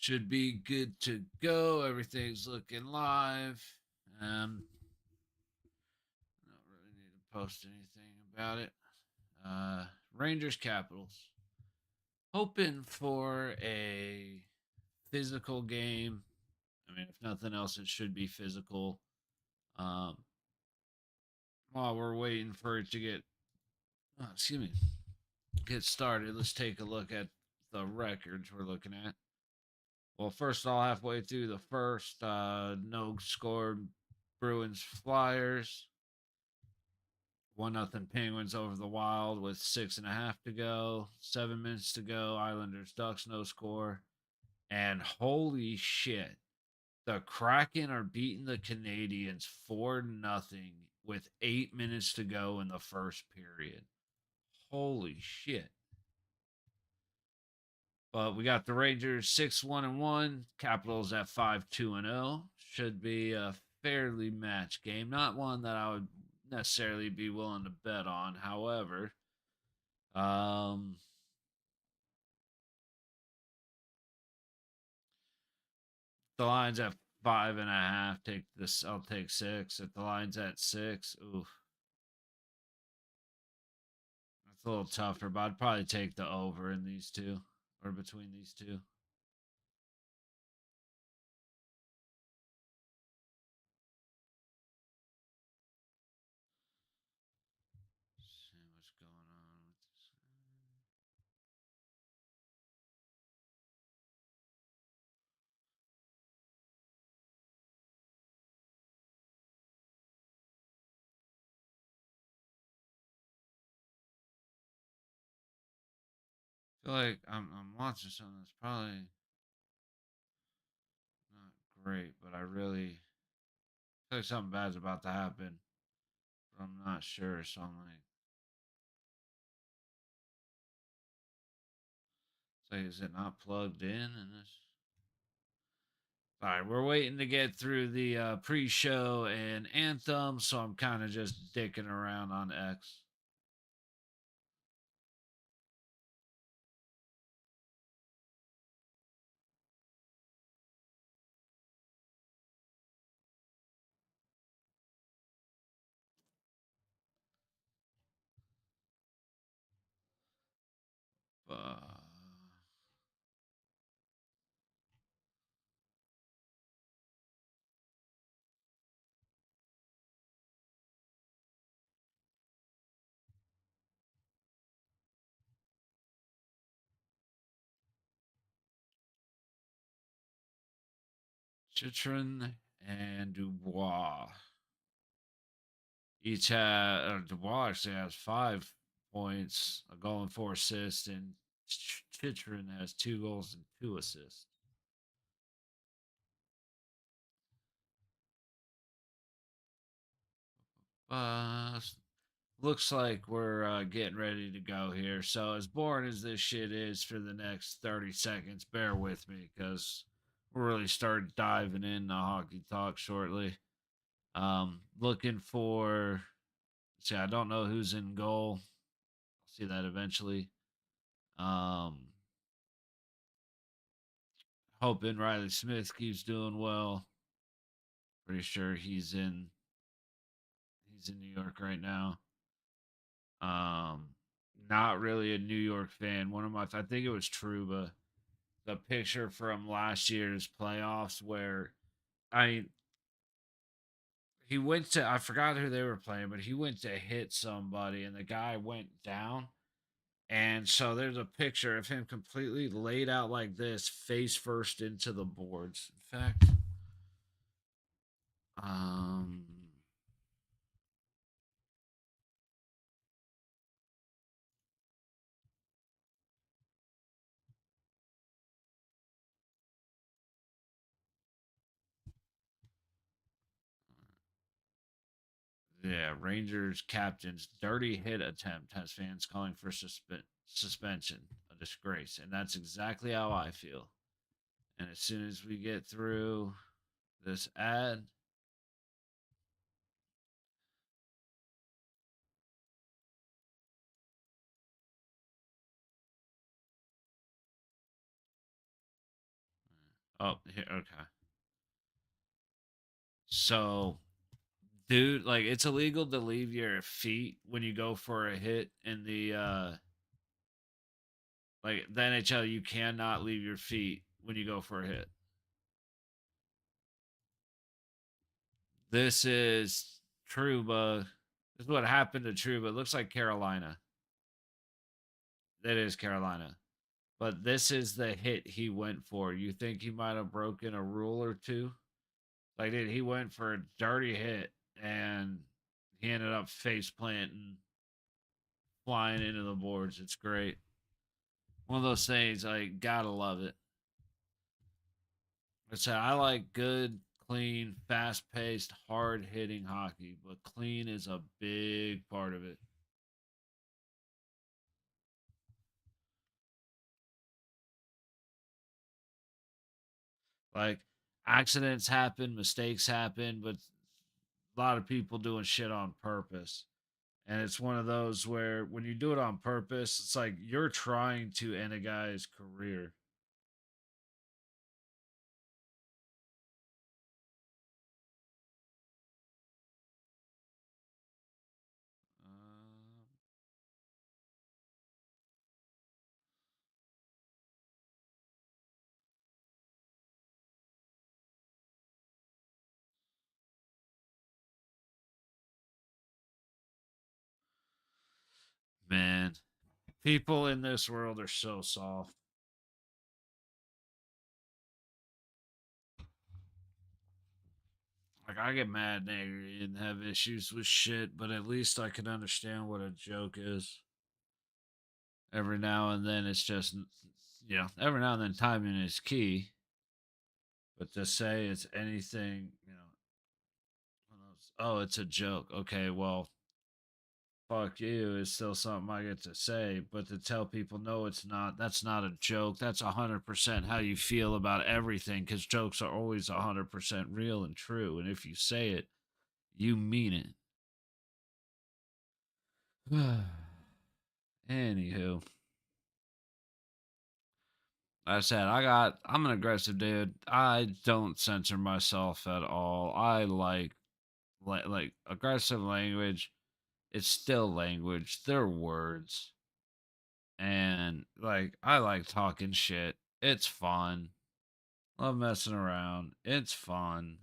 Should be good to go. Everything's looking live. Don't really need to post anything about it. Rangers Capitals. Hoping for a physical game. I mean, if nothing else, it should be physical. Um, while we're waiting for it to get started, let's take a look at the records we're looking at. Well, first of all, halfway through the first, no score Bruins Flyers. 1-0 Penguins over the Wild with 6.5 to go. 7 minutes to go. Islanders Ducks no score. And holy shit, the Kraken are beating the Canadians 4-0 with 8 minutes to go in the first period. Holy shit. But we got the Rangers 6-1-1, Capitals at 5-2-0. Should be a fairly matched game. Not one that I would necessarily be willing to bet on. However, um, the line's at 5.5. Take this. I'll take 6. If the line's at 6, oof, that's a little tougher. But I'd probably take the over in these two, or between these two. See what's going on with this. I feel like I'm watching something that's probably not great, but I really feel like something bad's about to happen, but I'm not sure. So I'm like, is it not plugged in? And this. All right, we're waiting to get through the pre-show and anthem, so I'm kind of just dicking around on X. Uh, Chitrin and Dubois. Each Dubois actually has 5 points, a goal and 4 assists, and Chitrin has 2 goals and 2 assists. Uh, looks like we're getting ready to go here. So as boring as this shit is for the next 30 seconds, bear with me because we'll really start diving into hockey talk shortly. Looking for, see, I don't know who's in goal. I'll see that eventually. Um, hoping Riley Smith keeps doing well. Pretty sure he's in New York right now. Um, not really a New York fan. One of my, I think it was Truba, the picture from last year's playoffs where I he went to, I forgot who they were playing, but he went to hit somebody and the guy went down. And so there's a picture of him completely laid out like this, face first into the boards. In fact, um, yeah, Rangers captain's dirty hit attempt has fans calling for suspension, a disgrace. And that's exactly how I feel. And as soon as we get through this ad, Oh, here, okay. So, dude, like it's illegal to leave your feet when you go for a hit in the like the NHL. You cannot leave your feet when you go for a hit. This is Truba. This is what happened to Truba. It looks like Carolina. That is Carolina. But this is the hit he went for. You think he might have broken a rule or two? Like, dude, he went for a dirty hit and he ended up face planting, flying into the boards. It's great. One of those things, I gotta love it. I said I like good, clean, fast paced, hard hitting hockey, but clean is a big part of it. Like accidents happen, mistakes happen, but a lot of people doing shit on purpose. And it's one of those where when you do it on purpose, it's like you're trying to end a guy's career. Um, man, people in this world are so soft. Like I get mad and angry and have issues with shit, but at least I can understand what a joke is. Every now and then, it's just every now and then timing is key. But to say it's anything, oh, it's a joke. Okay, well, fuck you is still something I get to say, but to tell people no, it's not. That's not a joke. That's 100% how you feel about everything. Because jokes are always 100% real and true, and if you say it, you mean it. Anywho, like I said I'm an aggressive dude. I don't censor myself at all. I like aggressive language. It's still language. They're words. And like I like talking shit. It's fun. Love messing around. It's fun.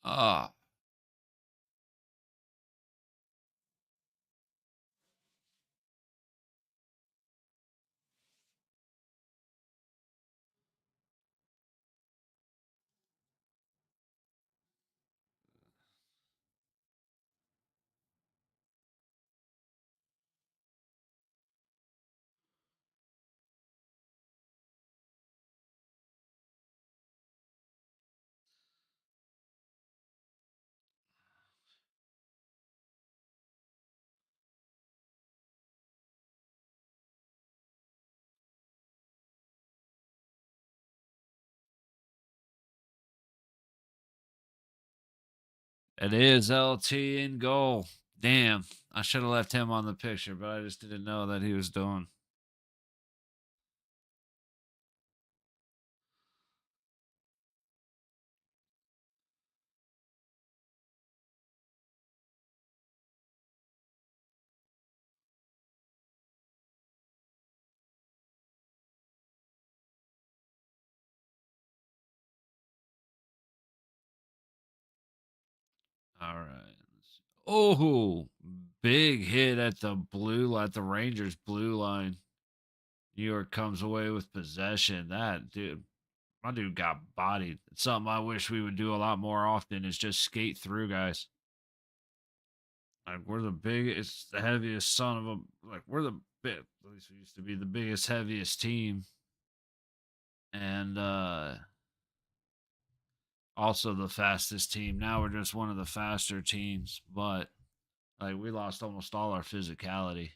Ah, it is LT in goal. Damn, I should have left him on the picture, but I just didn't know that he was doing. All right. Oh, big hit at the at the Rangers blue line. New York comes away with possession. That dude, my dude got bodied. It's something I wish we would do a lot more often is just skate through guys. Like we're the biggest, the heaviest son of a like we're the bit at least we used to be the biggest, heaviest team. And also the fastest team. Now we're just one of the faster teams, but like we lost almost all our physicality.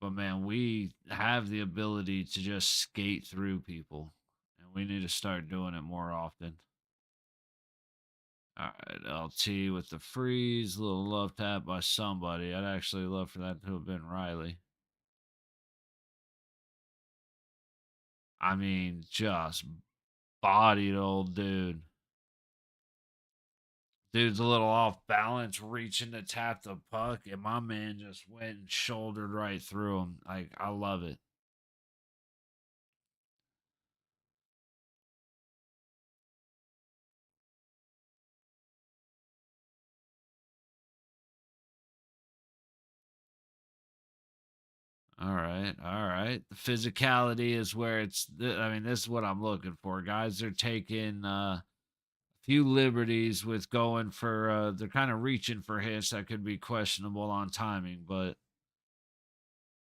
But man, we have the ability to just skate through people, and we need to start doing it more often. All right, LT with the freeze, little love tap by somebody. I'd actually love for that to have been Riley. I mean, just bodied old dude. Dude's a little off balance, reaching to tap the puck, and my man just went and shouldered right through him. Like, I love it. All right, all right. The physicality is where I mean, this is what I'm looking for. Guys are taking few liberties with going for they're kind of reaching for hits that could be questionable on timing, but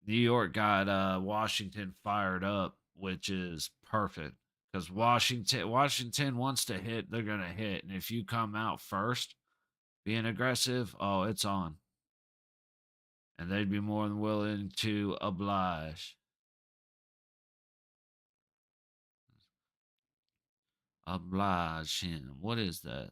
New York got Washington fired up, which is perfect because Washington wants to hit, they're gonna hit, and if you come out first being aggressive, oh, it's on, and they'd be more than willing to oblige him. What is that?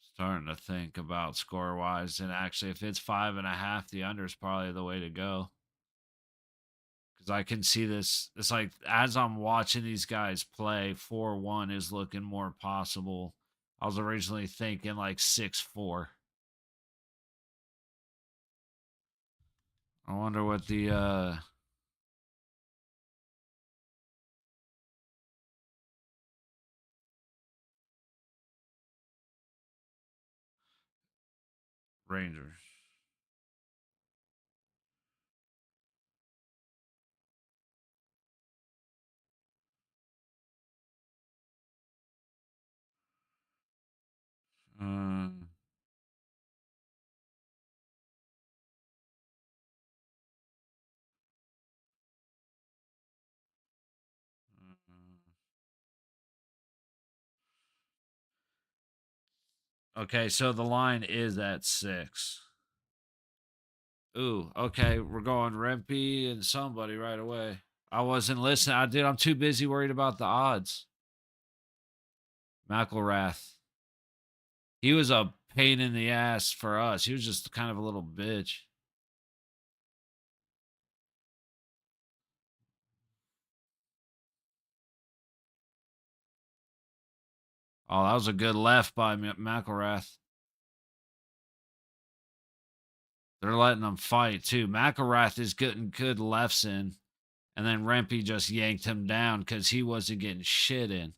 Starting to think about score wise, and actually, if it's 5.5, the under is probably the way to go. Because I can see this. It's like as I'm watching these guys play, 4-1 is looking more possible. I was originally thinking like 6-4. I wonder what the Rangers. Uh, okay, so the line is at 6. Ooh, okay, we're going Rempe and somebody right away. I wasn't listening. I'm too busy worried about the odds. McElrath. He was a pain in the ass for us. He was just kind of a little bitch. Oh, that was a good left by McElrath. They're letting them fight too. McElrath is getting good lefts in, and then Rempe just yanked him down because he wasn't getting shit in.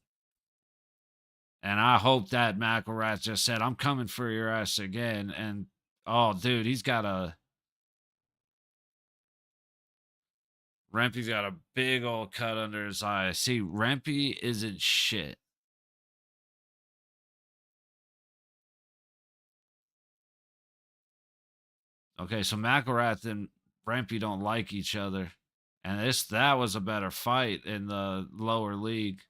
And I hope that McElrath just said, "I'm coming for your ass again." And oh, dude, he's got a Rempe's got a big old cut under his eye. See, Rempe isn't shit. Okay, so McElrath and Rempe don't like each other. And that was a better fight in the lower league.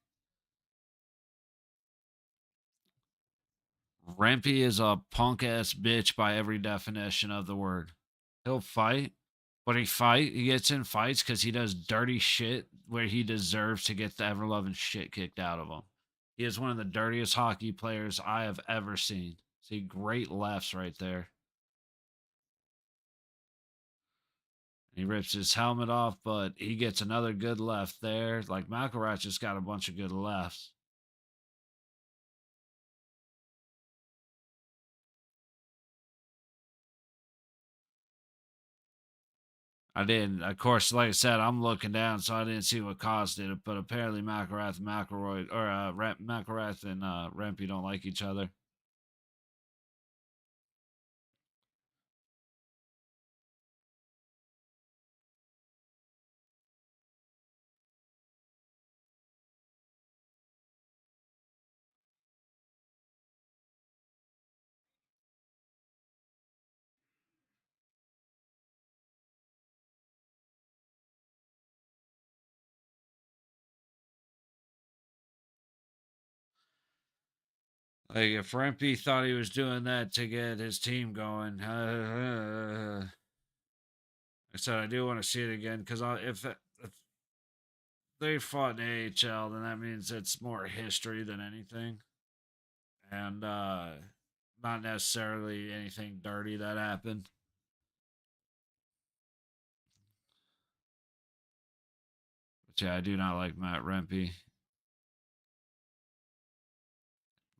Rempe is a punk ass bitch by every definition of the word. He'll fight, but he gets in fights because he does dirty shit where he deserves to get the ever loving shit kicked out of him. He is one of the dirtiest hockey players I have ever seen. See, great lefts right there. He rips his helmet off, but he gets another good left there. Like McElrath just got a bunch of good lefts. I didn't. Of course, like I said, I'm looking down, so I didn't see what caused it. But apparently, McElrath and McElroy, or McElrath and Rempe don't like each other. Like if Rempe thought he was doing that to get his team going, I said I do want to see it again because if they fought in AHL, then that means it's more history than anything, and not necessarily anything dirty that happened. But yeah, I do not like Matt Rempe.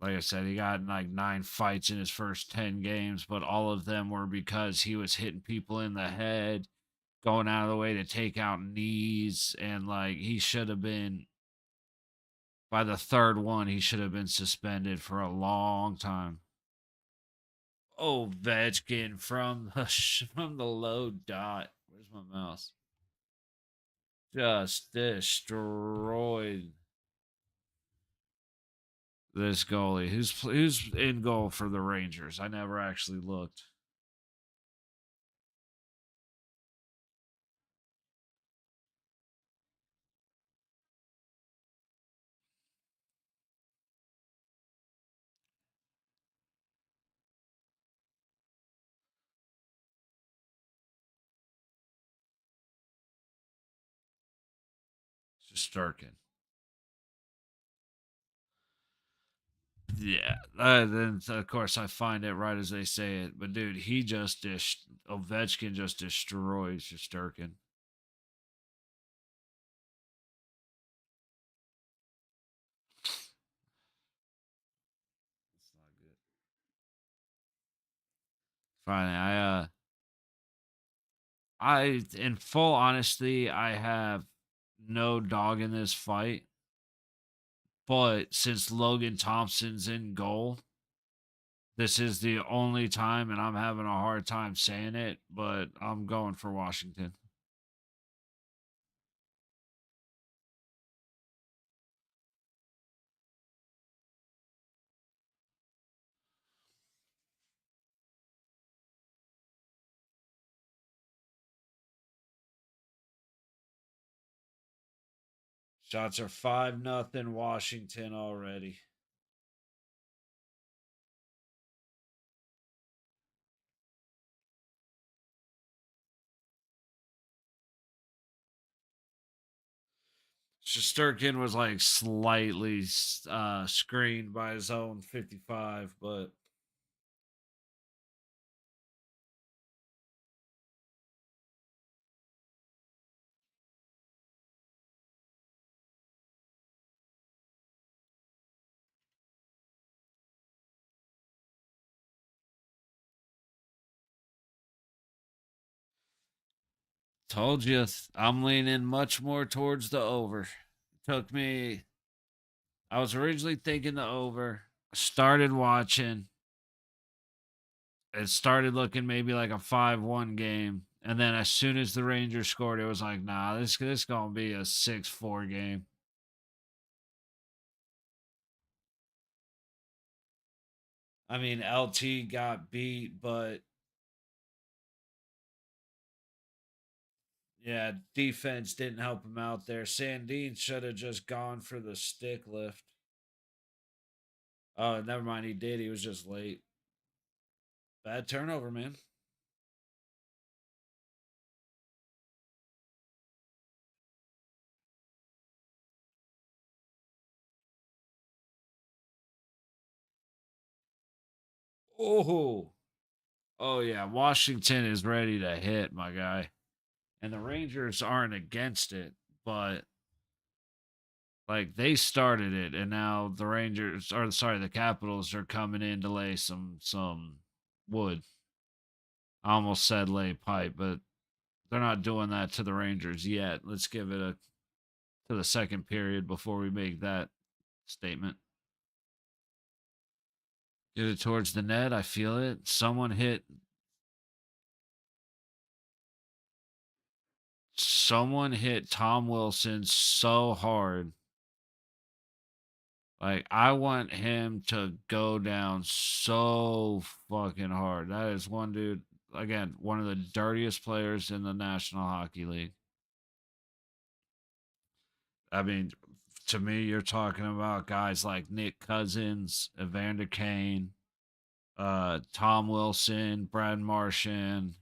Like I said, he got like 9 fights in his first 10 games, but all of them were because he was hitting people in the head, going out of the way to take out knees, and like he should have been by the third one, he should have been suspended for a long time. Ovechkin from the from the low dot. Where's my mouse? Just destroyed this goalie. Who's in goal for the Rangers? I never actually looked. Sturkin. Yeah, then of course I find it right as they say it. But dude, he just Ovechkin just destroys Sturkin. It's not good. Finally, in full honesty, I have no dog in this fight. But since Logan Thompson's in goal, this is the only time, and I'm having a hard time saying it, but I'm going for Washington. Shots are 5-0 Washington already. Sturkin was like slightly screened by his own 55, but told you I'm leaning much more towards the over. Took me, I was originally thinking the over, started watching, it started looking maybe like a 5-1 game. And then as soon as the Rangers scored, it was like, nah, this gonna be a 6-4 game. I mean, LT got beat, but yeah, defense didn't help him out there. Sandine should have just gone for the stick lift. Oh, never mind. He did. He was just late. Bad turnover, man. Oh, oh yeah. Washington is ready to hit, my guy. And the Rangers aren't against it, but like they started it, and now the Rangers, or sorry, the Capitals are coming in to lay some wood. I almost said lay pipe, but they're not doing that to the Rangers yet. Let's give it a to the second period before we make that statement. Get it towards the net. I feel it. Someone hit Tom Wilson so hard. Like I want him to go down so fucking hard. That is one dude, again, one of the dirtiest players in the National Hockey League. I mean, To me, you're talking about guys like Nick Cousins, Evander Kane, Tom Wilson, Brad Martian,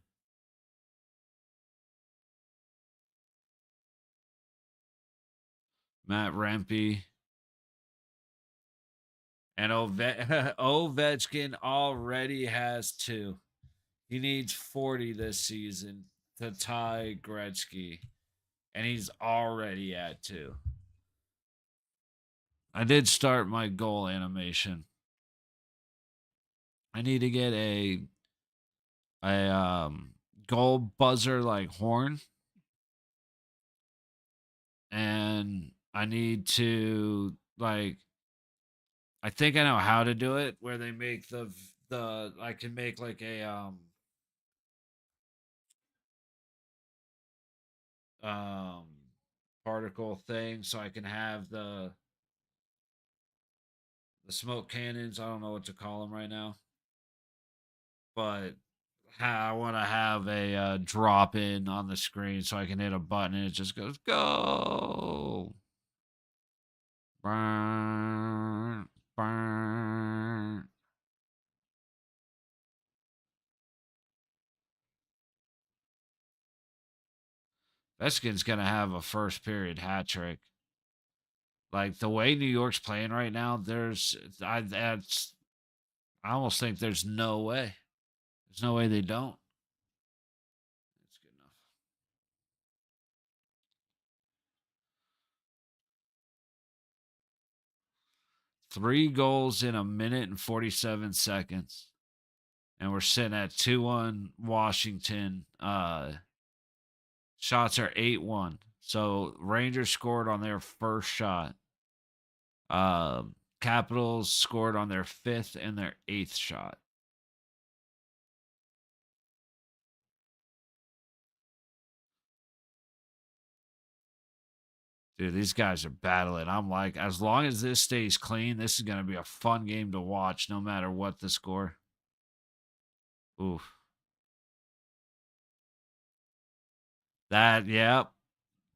Matt Rempe, and Ovechkin already has two. He needs 40 this season to tie Gretzky, and he's already at two. I did start my goal animation. I need to get a goal buzzer like horn, and I need to like I think I know how to do it where they make the I can make like a um particle thing so I can have the smoke cannons. I don't know what to call them right now, but I want to have a drop in on the screen so I can hit a button and it just goes go. Burn, burn. Veskin's gonna have a first period hat trick. Like the way New York's playing right now, I almost think there's no way. There's no way they don't. That's good enough. 3 goals in a minute and 47 seconds. And we're sitting at 2-1 Washington. Shots are 8-1. So Rangers scored on their first shot. Capitals scored on their fifth and their eighth shot. Dude, these guys are battling. I'm like, as long as this stays clean, this is going to be a fun game to watch no matter what the score. Oof. Yep.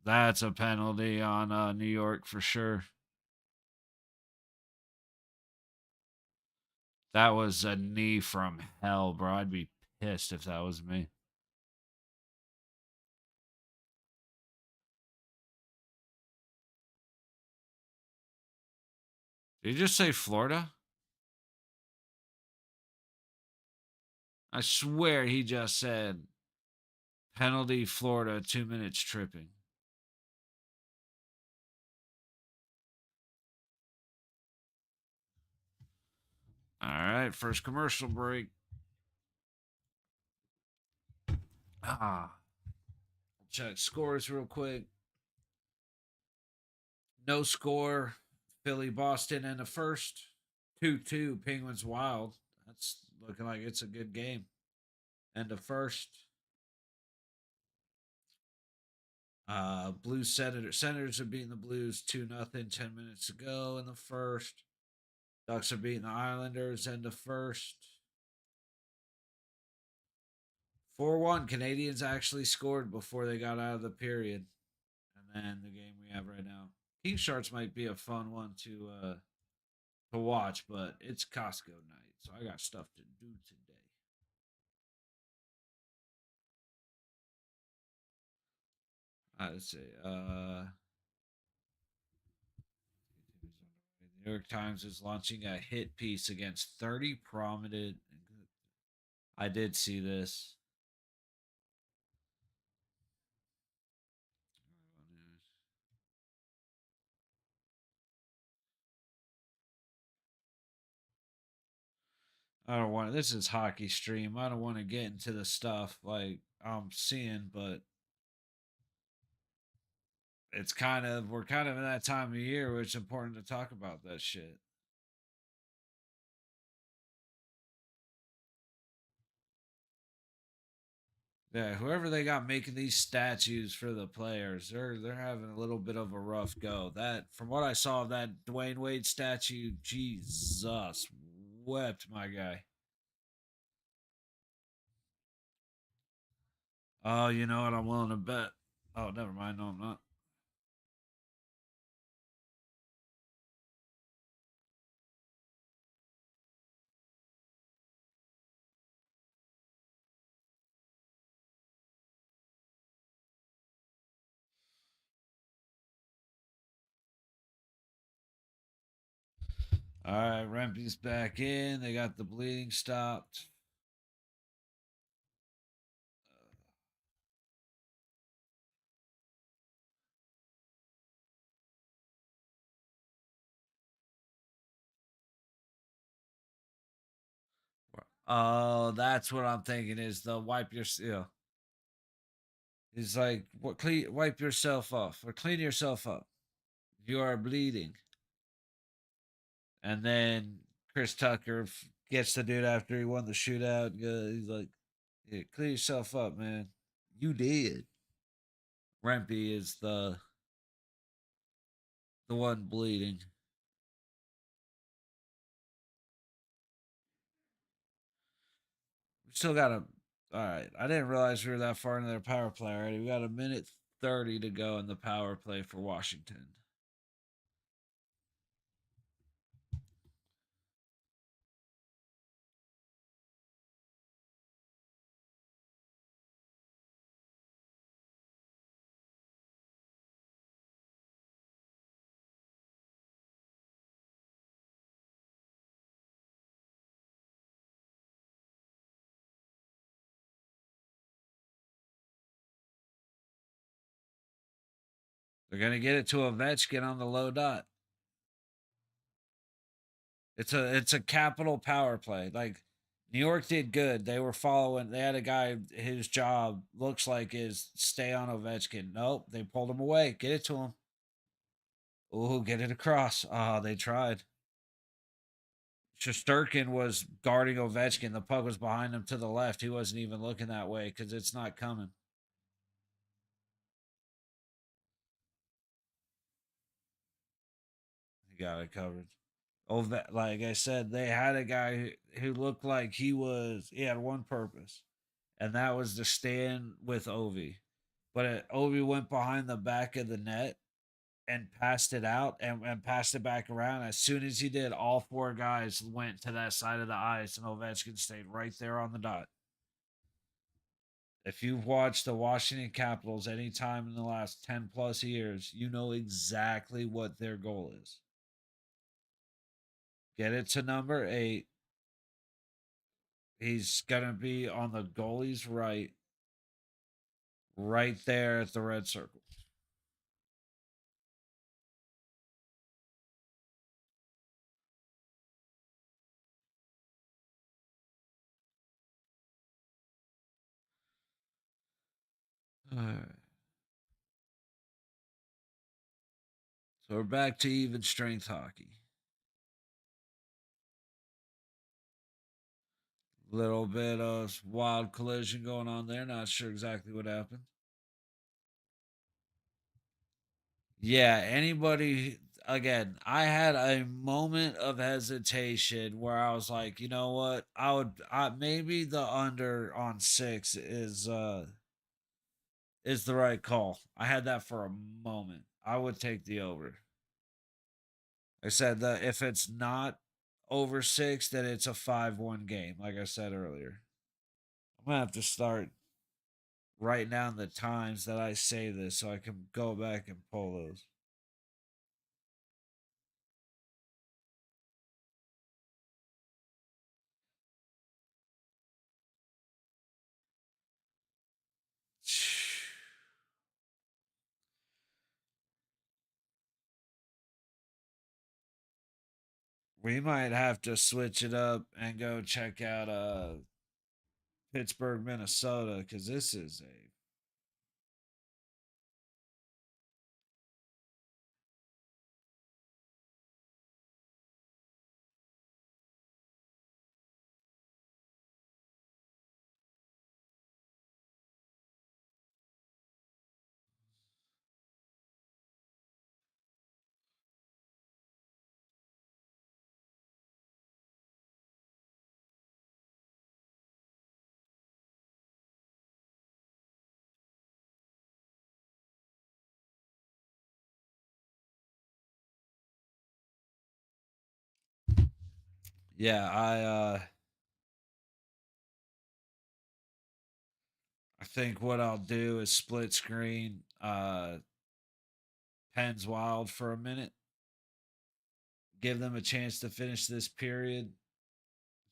That's a penalty on New York for sure. That was a knee from hell, bro. I'd be pissed if that was me. Did you just say Florida? I swear he just said penalty Florida, 2 minutes tripping. All right, first commercial break. Check scores real quick. No score. Philly Boston in the first. 2-2 Penguins Wild. That's looking like it's a good game. And the first. Blues Senators are beating the Blues 2-0, 10 minutes to go in the first. Ducks are beating the Islanders in the first. 4-1. Canadians actually scored before they got out of the period. And then the game we have right now. King Sharks might be a fun one to watch, but it's Costco night, so I got stuff to do today. Let's see. The New York Times is launching a hit piece against 30 prominent. I did see this. I don't want this is hockey stream. I don't want to get into the stuff like I'm seeing, but we're kind of in that time of year where it's important to talk about that shit. Yeah, whoever they got making these statues for the players, they're having a little bit of a rough go. That from what I saw of that Dwayne Wade statue, Jesus wept, my guy. Oh, you know what? I'm willing to bet. Oh, never mind. No, I'm not. All right, Rempe's back in. They got the bleeding stopped. Oh, that's what I'm thinking is the wipe your. Yeah. He's like, what? Wipe yourself off or clean yourself up. You are bleeding. And then Chris Tucker gets the dude after he won the shootout. He's like, yeah, clean yourself up, man. You did. Rempe is the one bleeding. We still got a. All right, I didn't realize we were that far into their power play already. We got a minute 30 to go in the power play for Washington. They're gonna get it to Ovechkin on the low dot. It's a capital power play. Like New York did good. They were following. They had a guy. His job looks like is stay on Ovechkin. Nope, they pulled him away. Get it to him. Oh, get it across. Ah, they tried. Shosturkin was guarding Ovechkin. The puck was behind him to the left. He wasn't even looking that way because it's not coming. He got it covered. Like I said, they had a guy who looked like he had one purpose, and that was to stand with Ovi. But Ovi went behind the back of the net and passed it out and passed it back around. As soon as he did, all four guys went to that side of the ice, and Ovechkin stayed right there on the dot. If you've watched the Washington Capitals any time in the last 10 plus years, you know exactly what their goal is. Get it to number 8. He's going to be on the goalie's right there at the red circle. All right. So we're back to even strength hockey. Little bit of wild collision going on there. Not sure exactly what happened. Yeah, anybody again, I had a moment of hesitation where I was like, you know what? Maybe the under on 6 is the right call. I had that for a moment. I would take the over. I said that if it's not over 6, then it's a 5-1 game, like I said earlier. I'm going to have to start writing down the times that I say this so I can go back and pull those. We might have to switch it up and go check out Pittsburgh, Minnesota, because this is a yeah. I think what I'll do is split screen Pens Wild for a minute. give them a chance to finish this period.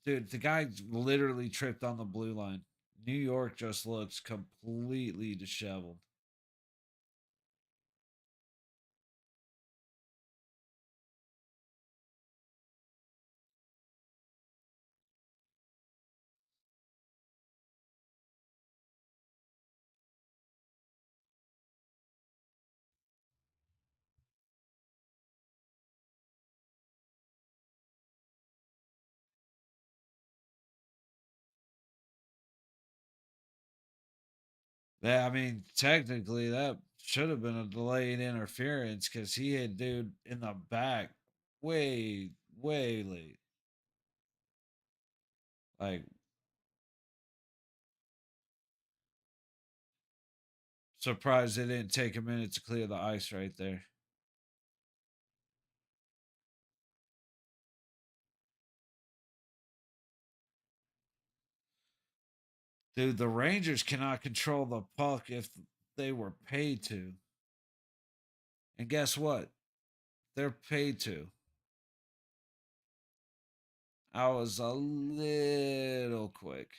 Dude, the guy literally tripped on the blue line. New York just looks completely disheveled. Yeah, I mean, technically that should have been a delayed interference because he hit dude in the back way, way late. Like, surprised they didn't take a minute to clear the ice right there. Dude, the Rangers cannot control the puck if they were paid to. And guess what? They're paid to. I was a little quick.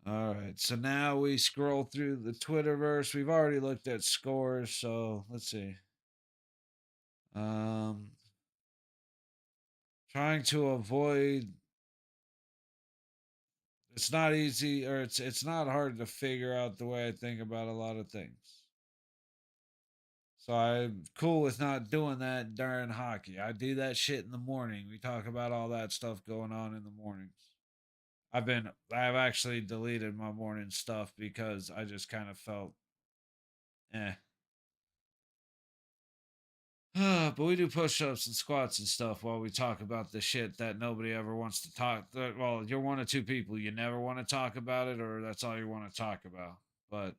All right. So now we scroll through the Twitterverse. We've already looked at scores, so let's see. Um Trying to avoid, it's not easy, or it's not hard to figure out the way I think about a lot of things. So I'm cool with not doing that during hockey. I do that shit in the morning. We talk about all that stuff going on in the mornings. I've actually deleted my morning stuff because I just kind of felt eh. But we do push-ups and squats and stuff while we talk about the shit that nobody ever wants to talk. Well, you're one of two people. You never want to talk about it, or that's all you want to talk about. But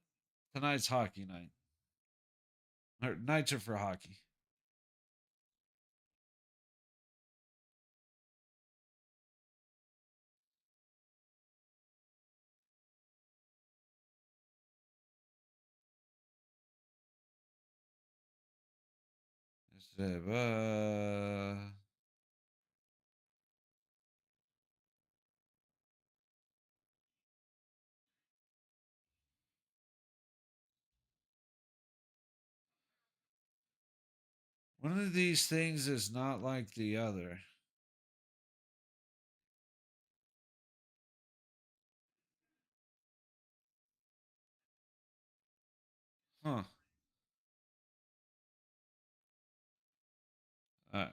tonight's hockey night. Nights are for hockey. One of these things is not like the other. Huh. Uh,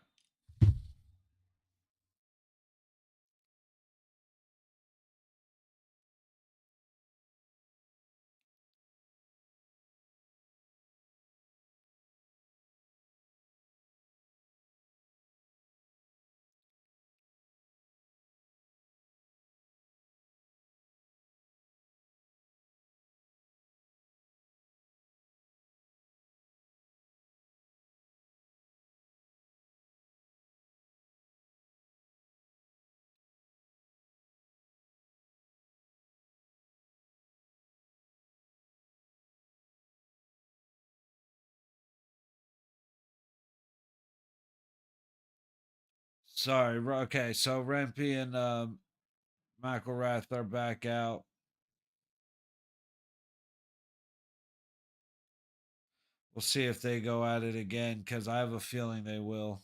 Sorry. Okay, so Rempe and McElrath are back out. We'll see if they go at it again because I have a feeling they will.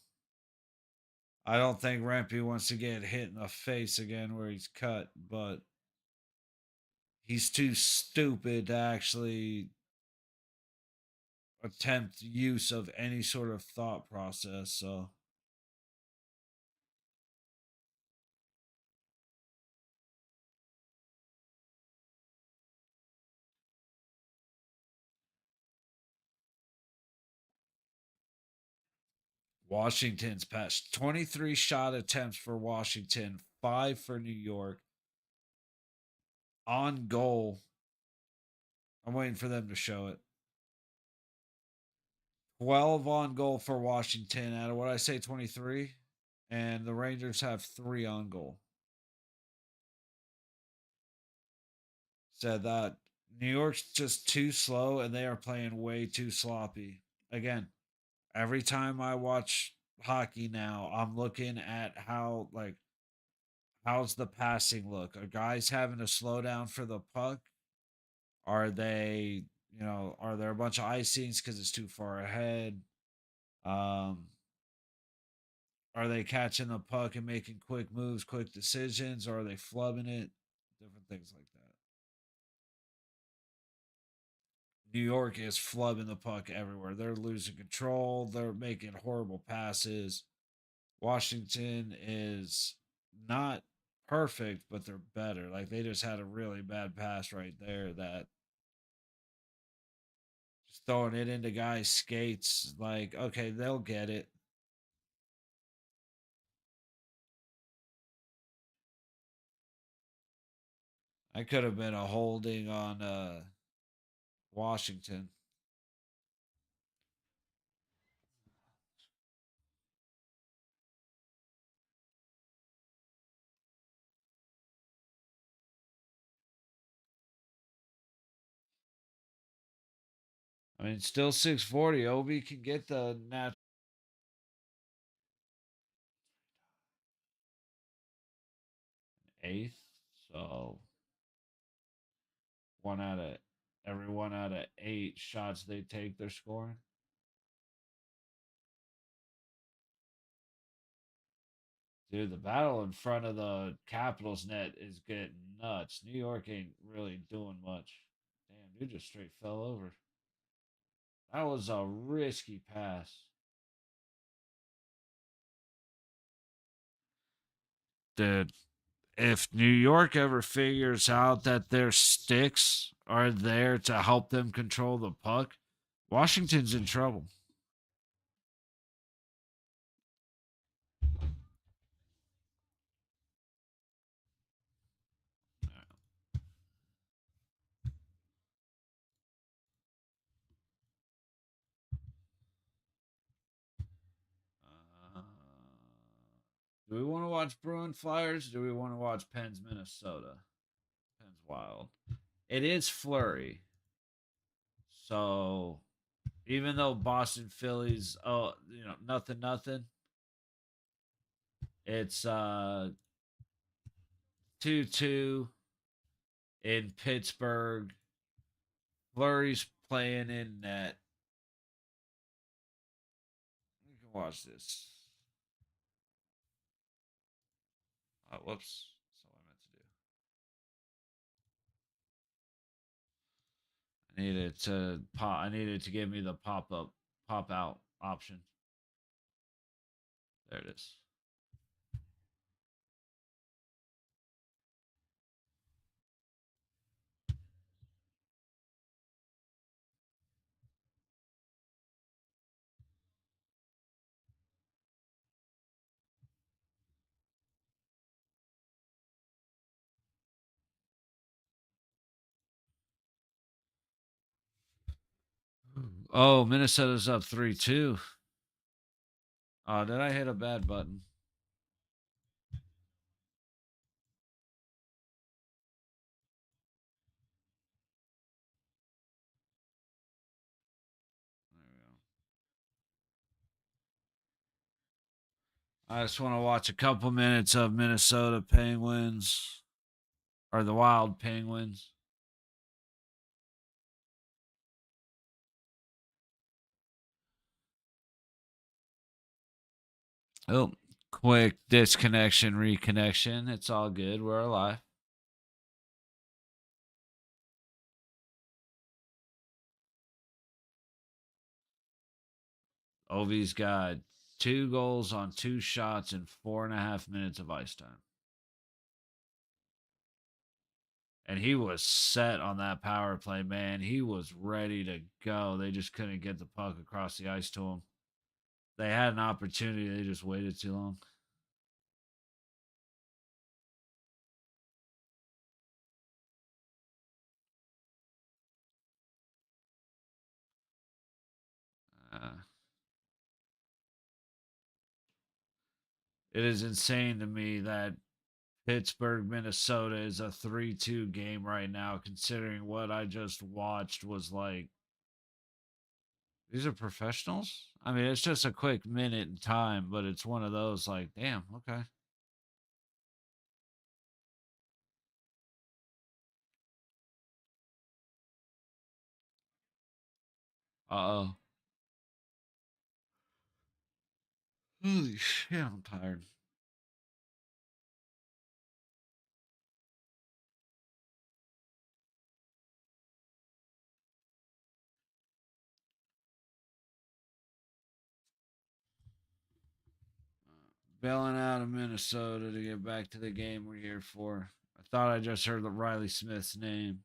I don't think Rempe wants to get hit in the face again where he's cut, but he's too stupid to actually attempt use of any sort of thought process. So Washington's passed 23 shot attempts for Washington, 5 for New York. On goal, I'm waiting for them to show it. 12 on goal for Washington out of what I say 23, and the Rangers have 3 on goal. Said that New York's just too slow and they are playing way too sloppy. Again, every time I watch hockey now, I'm looking at how's the passing look? Are guys having to slow down for the puck? Are they, are there a bunch of icings because it's too far ahead? Um, are they catching the puck and making quick moves, quick decisions, or are they flubbing it? Different things like that. New York is flubbing the puck everywhere. They're losing control. They're making horrible passes. Washington is not perfect, but they're better. Like they just had a really bad pass right there that just throwing it into guys' skates. Like, okay, they'll get it. I could have been a holding on Washington. I mean, still 640. Obi can get the natural eighth. So every 1 out of 8 shots they take, they're scoring. Dude, the battle in front of the Capitals net is getting nuts. New York ain't really doing much. Damn, dude just straight fell over. That was a risky pass. Dude, if New York ever figures out that their sticks are there to help them control the puck, Washington's in trouble. Uh, do we want to watch Bruin Flyers? Do we want to watch Pens Minnesota? Pens Wild. It is Flurry. So even though Boston Phillies, nothing, it's 2-2 in Pittsburgh. Flurry's playing in net. You can watch this. Whoops. That's all I meant to do. I needed to give me the pop out option. There it is. Oh, Minnesota's up 3-2. Oh, did I hit a bad button? There we go. I just want to watch a couple minutes of Minnesota Penguins or the Wild Penguins. Oh, quick disconnection, reconnection. It's all good. We're alive. Ovi's got 2 goals on 2 shots in 4.5 minutes of ice time. And he was set on that power play, man. He was ready to go. They just couldn't get the puck across the ice to him. They had an opportunity. They just waited too long. It is insane to me that Pittsburgh, Minnesota is a 3-2 game right now, considering what I just watched was like, these are professionals? I mean, it's just a quick minute in time, but it's one of those like, damn, okay. Uh oh. Holy shit, I'm tired. Bailing out of Minnesota to get back to the game we're here for. I thought I just heard the Riley Smith's name.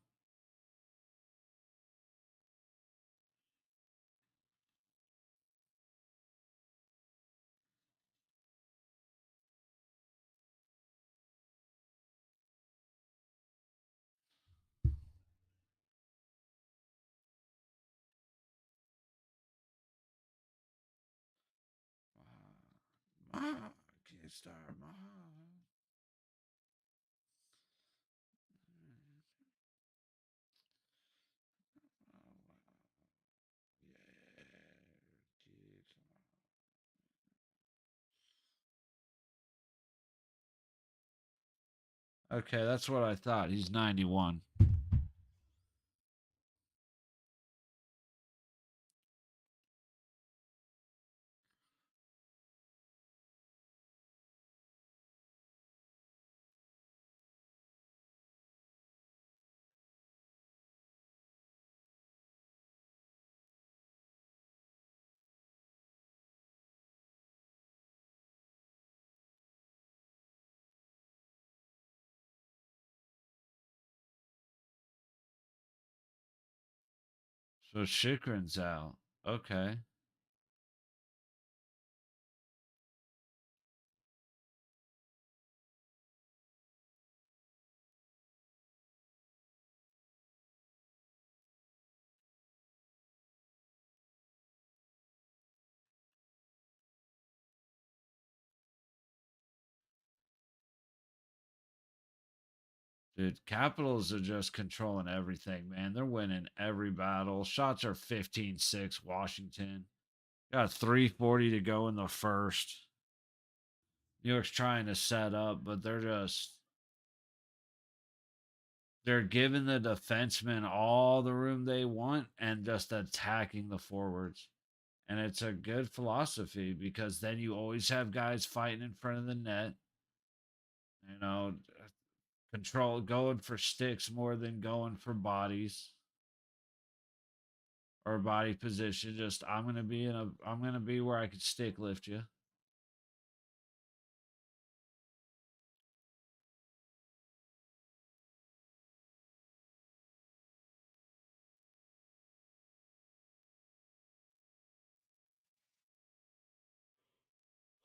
I can't start my heart. Yeah, kids. Okay, that's what I thought. He's 91. So Chikrin's out. Okay. Dude, Capitals are just controlling everything, man. They're winning every battle. Shots are 15-6 Washington. Got 3:40 to go in the first. New York's trying to set up, but they're giving the defensemen all the room they want and just attacking the forwards. And it's a good philosophy because then you always have guys fighting in front of the net. You know, control going for sticks more than going for bodies or body position. Just I'm gonna be where I can stick lift you.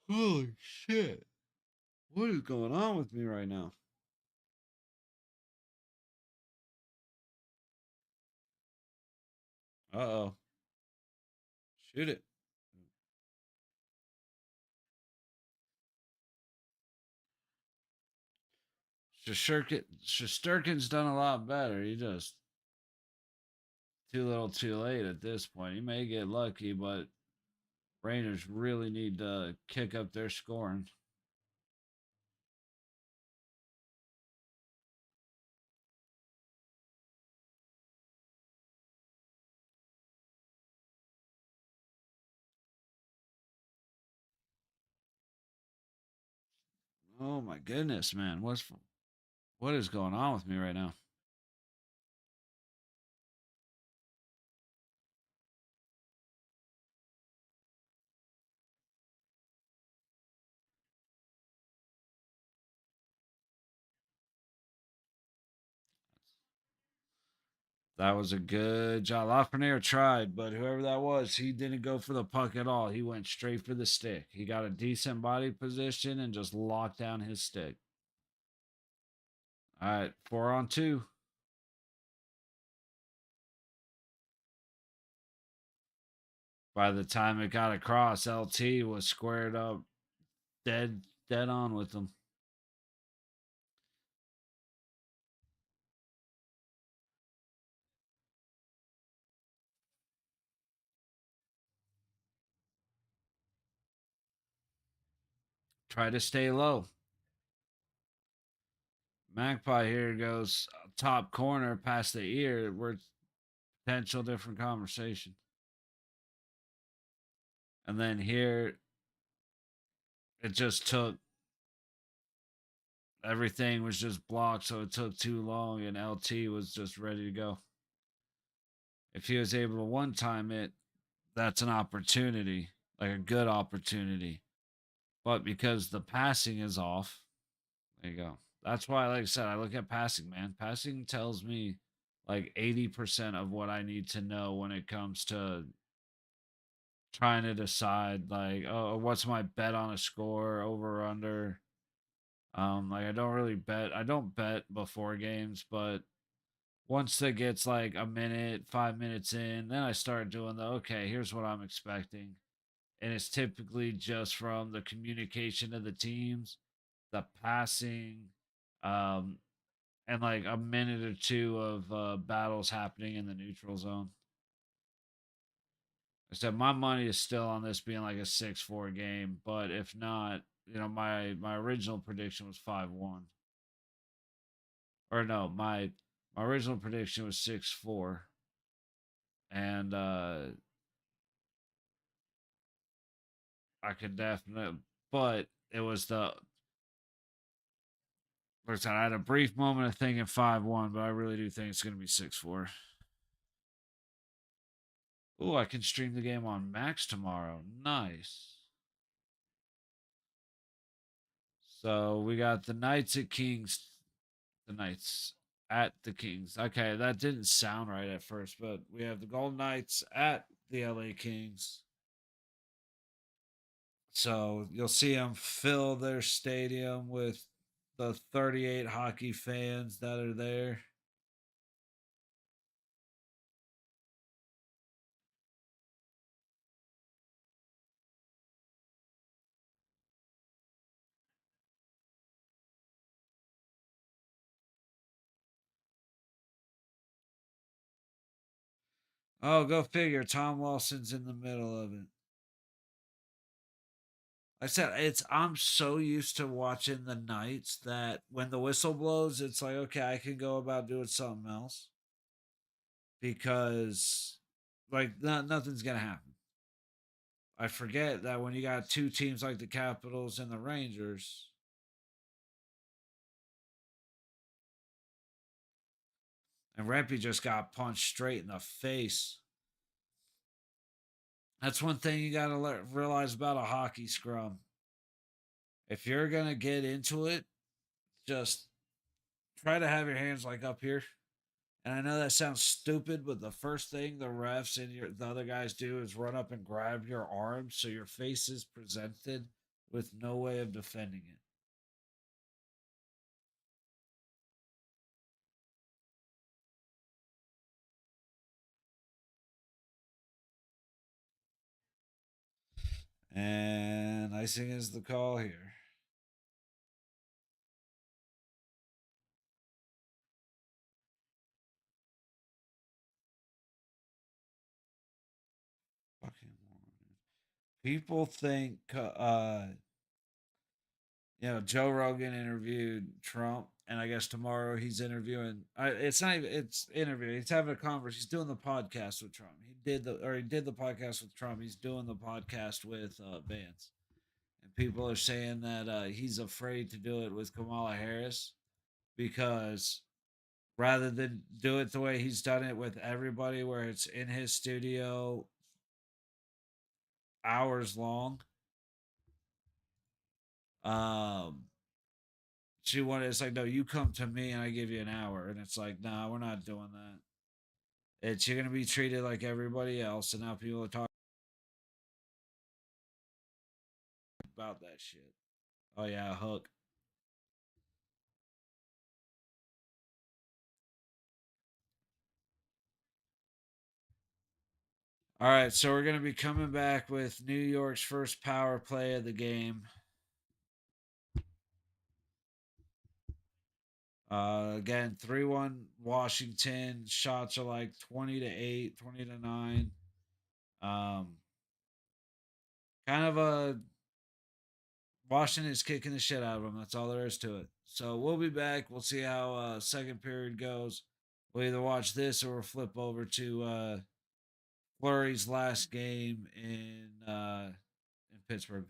Holy shit. What is going on with me right now? Uh oh. Shoot it. Shusterkin's done a lot better. He just too little too late at this point. He may get lucky, but Rangers really need to kick up their scoring. Oh my goodness, man. What is going on with me right now? That was a good job. Lafreniere tried, but whoever that was, he didn't go for the puck at all. He went straight for the stick. He got a decent body position and just locked down his stick. All right, 4-on-2. By the time it got across, LT was squared up, dead dead on with them. Try to stay low. Magpie here goes top corner past the ear. We're potential different conversation. And then here, it just took everything was just blocked, so it took too long, and LT was just ready to go. If he was able to one time it, that's an opportunity, like a good opportunity. But because the passing is off, there you go. That's why, like I said, I look at passing, man. Passing tells me like 80% of what I need to know when it comes to trying to decide, like, oh, what's my bet on a score, over or under. Like I don't bet before games, but once it gets like a minute, 5 minutes in, then I start doing the okay, here's what I'm expecting. And it's typically just from the communication of the teams, the passing, um, and like a minute or two of battles happening in the neutral zone. I said my money is still on this being like a 6-4 game, but if not, my original prediction was 5-1. Or no, my original prediction was 6-4. And I could definitely, but it was the first time I had a brief moment of thinking 5-1, but I really do think it's going to be 6-4. Oh, I can stream the game on Max tomorrow. Nice. So we got the Knights at Kings. The Knights at the Kings. Okay, that didn't sound right at first, but we have the Golden Knights at the LA Kings. So you'll see them fill their stadium with the 38 hockey fans that are there. Oh, go figure. Tom Wilson's in the middle of it. Like I said, I'm so used to watching the Knights that when the whistle blows, it's like, okay, I can go about doing something else because like nothing's gonna happen. I forget that when you got two teams like the Capitals and the Rangers, and Rempe just got punched straight in the face. That's one thing you got to realize about a hockey scrum. If you're gonna get into it, just try to have your hands like up here. And I know that sounds stupid, but the first thing the refs and the other guys do is run up and grab your arm so your face is presented with no way of defending it. And icing is the call here. Fucking people think Joe Rogan interviewed Trump, and I guess tomorrow he's interviewing. It's not even. It's interviewing. He's having a conversation. He's doing the podcast with Trump. He did the podcast with Trump. He's doing the podcast with Vance, and people are saying that he's afraid to do it with Kamala Harris because rather than do it the way he's done it with everybody, where it's in his studio hours long. Um, she wanted it's like, no, you come to me and I give you an hour, and it's like, nah, we're not doing that. It's you're gonna be treated like everybody else, and now people are talking about that shit. Oh yeah, Hook. All right, so we're gonna be coming back with New York's first power play of the game. Again, 3-1 Washington. Shots are like 20-8, 20-9. Um, kind of a Washington's kicking the shit out of them. That's all there is to it. So we'll be back. We'll see how second period goes. We'll either watch this or we'll flip over to Flurry's last game in Pittsburgh.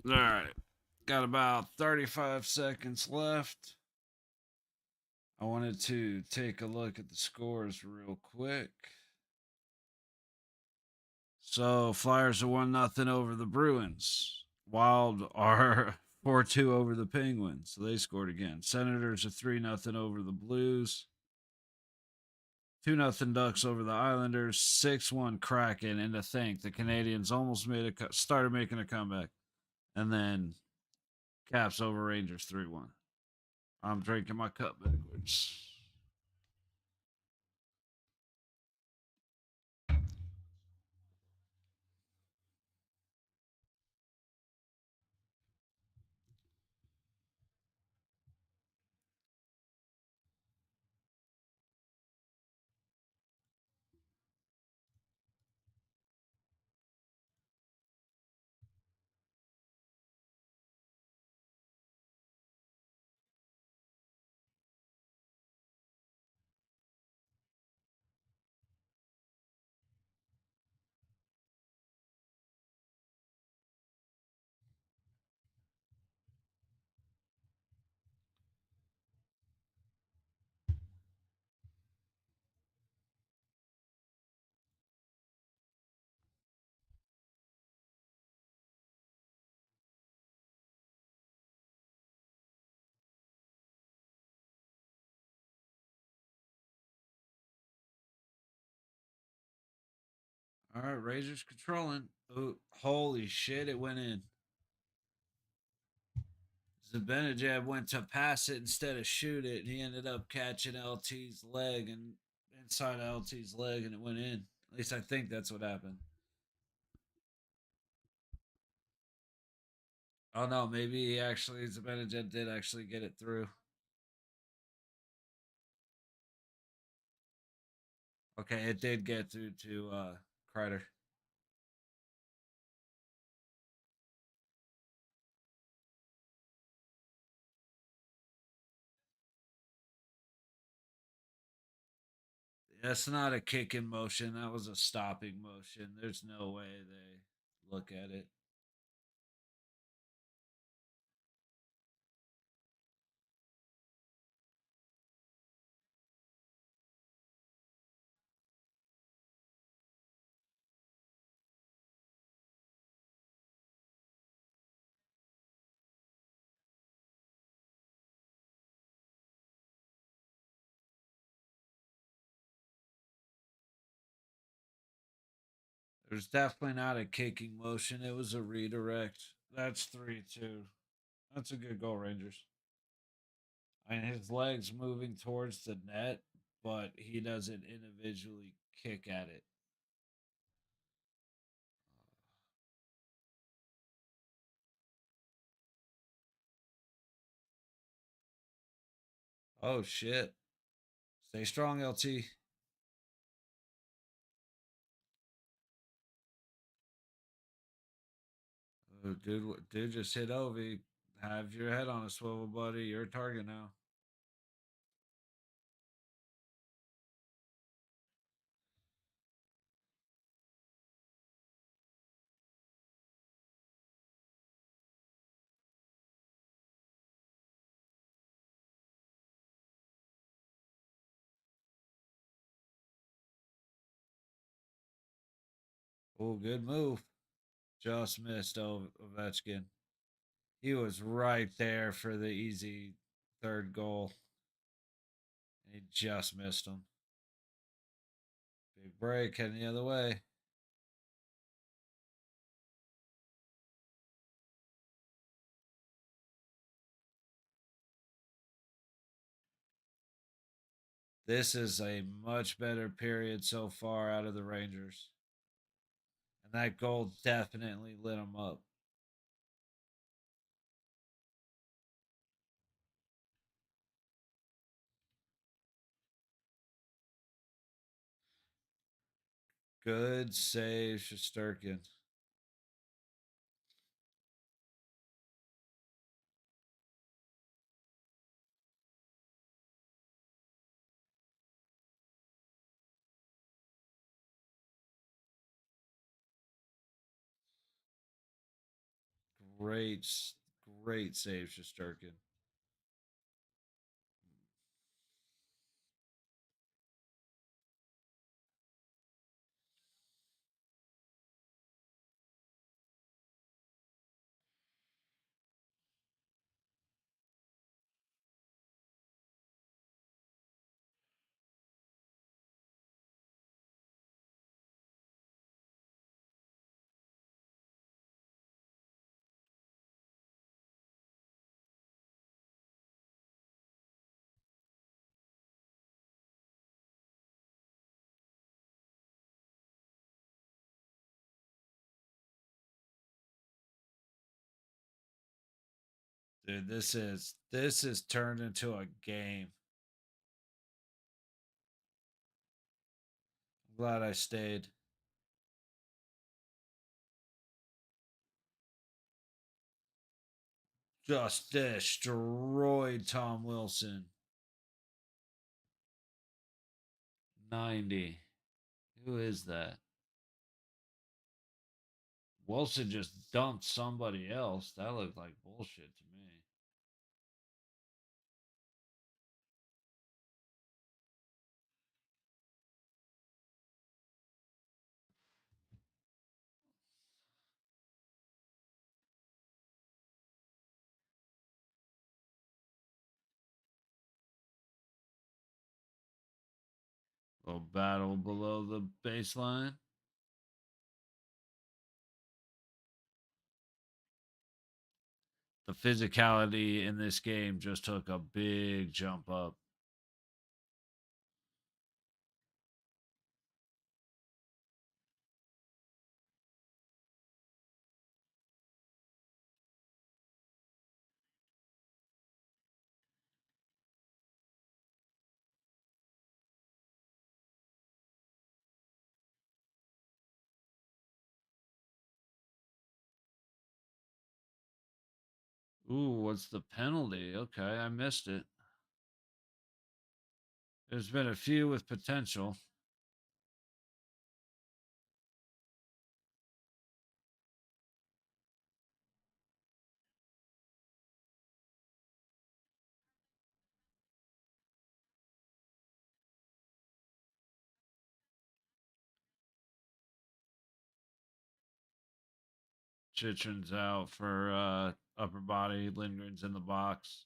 All right. Got about 35 seconds left. I wanted to take a look at the scores real quick. So Flyers are 1-0 over the Bruins. Wild are 4-2 over the Penguins. So they scored again. Senators are 3-0 over the Blues. 2-0 Ducks over the Islanders. 6-1 Kraken. And to think the Canadians almost started making a comeback. And then Caps over Rangers 3-1. I'm drinking my cup backwards. All right, Rangers controlling. Oh, holy shit, it went in. Zibanejad went to pass it instead of shoot it, and he ended up catching LT's leg and inside LT's leg, and it went in. At least I think that's what happened. Oh no, maybe he actually Zibanejad did actually get it through. Okay, it did get through to Kreider. That's not a kicking motion. That was a stopping motion. There's no way they look at it. There's definitely not a kicking motion. It was a redirect. That's 3-2. That's a good goal, Rangers. I mean, his legs moving towards the net, but he doesn't individually kick at it. Oh shit! Stay strong, LT. Oh, dude just hit Ovi. Have your head on a swivel, buddy. You're a target now. Oh, good move. Just missed Ovechkin. He was right there for the easy third goal. And he just missed him. Big break heading the other way. This is a much better period so far out of the Rangers. And that goal definitely lit them up. Good save, Shosturkin. Great, great save, Shesterkin. Dude, this is turned into a game. I'm glad I stayed. Just destroyed Tom Wilson. 90. Who is that? Wilson just dumped somebody else. That looked like bullshit to me. Little battle below the baseline. The physicality in this game just took a big jump up. Ooh, what's the penalty? Okay, I missed it. There's been a few with potential. Chitrin's out for upper body. Lindgren's in the box.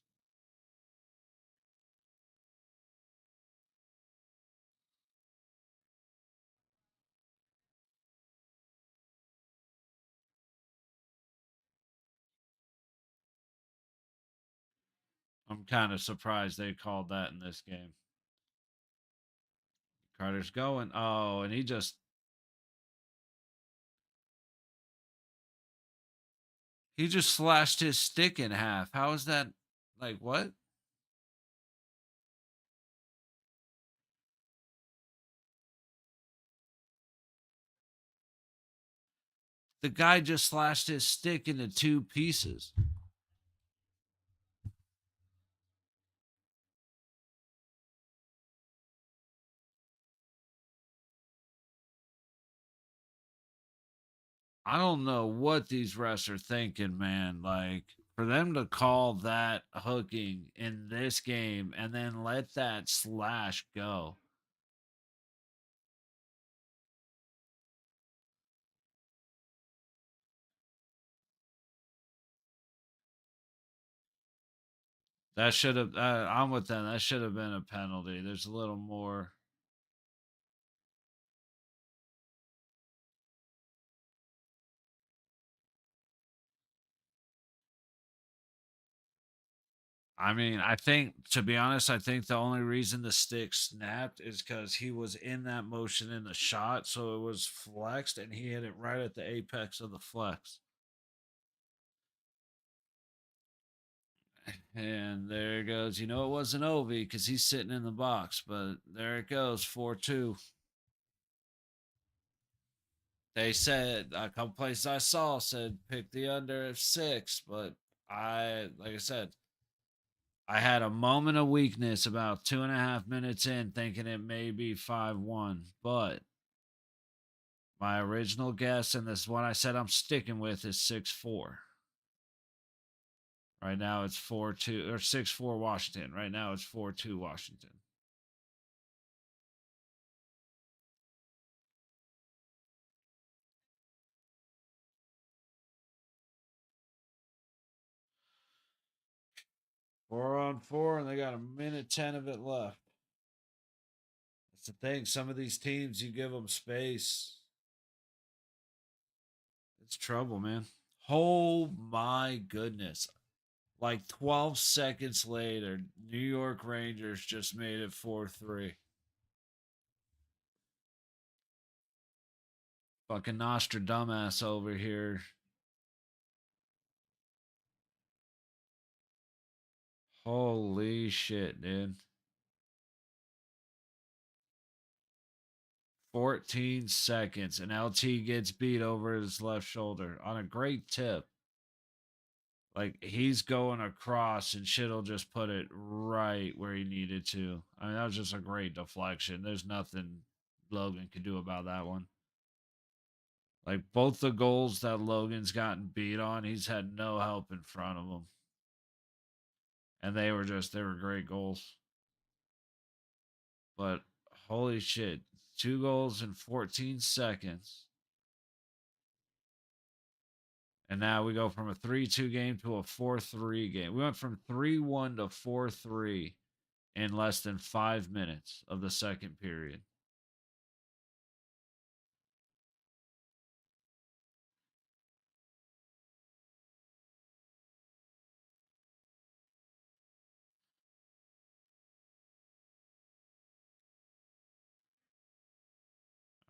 I'm kind of surprised they called that in this game. Carter's going. Oh, and he just slashed his stick in half. How is that? Like what? The guy just slashed his stick into two pieces. I don't know what these refs are thinking, man. Like for them to call that hooking in this game and then let that slash go. That should have. I'm with them. That should have been a penalty. There's a little more. I mean, I think to be honest, I think the only reason the stick snapped is because he was in that motion in the shot, so it was flexed, and he hit it right at the apex of the flex. And there it goes. You know, it wasn't Ovi because he's sitting in the box, but there it goes, 4-2. They said a couple places I saw said pick the under of 6, but like I said, I had a moment of weakness about 2.5 minutes in, thinking it may be 5-1, but my original guess, and this one I said I'm sticking with, is 6-4. Right now it's 4-2 or 6-4 Washington. Right now it's 4-2 Washington. Four on four, and they got a minute 10 of it left. That's the thing. Some of these teams, you give them space, it's trouble, man. Oh my goodness. Like 12 seconds later, New York Rangers just made it 4-3. Fucking Nostradamus over here. Holy shit, dude. 14 seconds, and LT gets beat over his left shoulder on a great tip. Like he's going across, and shit'll just put it right where he needed to. I mean, that was just a great deflection. There's nothing Logan could do about that one. Like both the goals that Logan's gotten beat on, he's had no help in front of him. And they were great goals. But holy shit, 2 goals in 14 seconds. And now we go from a 3-2 game to a 4-3 game. We went from 3-1 to 4-3 in less than 5 minutes of the second period.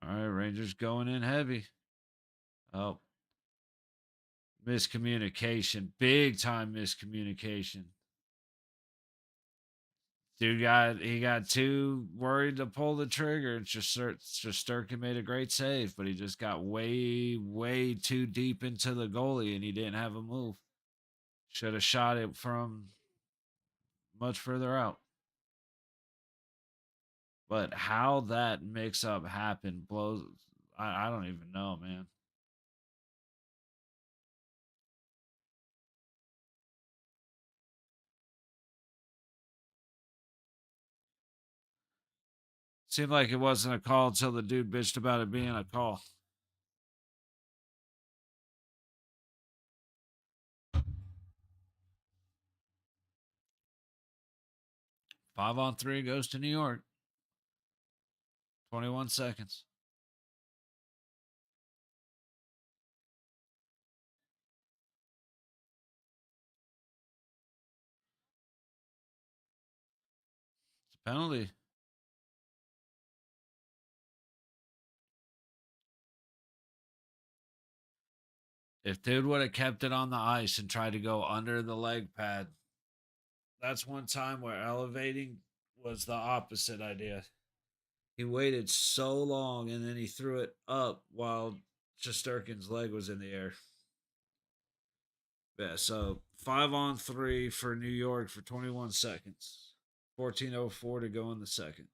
All right, Rangers going in heavy. Oh, miscommunication. Big time miscommunication. He got too worried to pull the trigger. Shesterkin made a great save, but he just got way too deep into the goalie, and he didn't have a move. Should have shot it from much further out. But how that mix up happened blows. I don't even know, man. Seemed like it wasn't a call until the dude bitched about it being a call. Five on three goes to New York. 21 seconds. It's a penalty. If dude would have kept it on the ice and tried to go under the leg pad, that's one time where elevating was the opposite idea. He waited so long and then he threw it up while Shesterkin's leg was in the air. Yeah, so 5 on 3 for New York for 21 seconds. 14:04 to go in the second.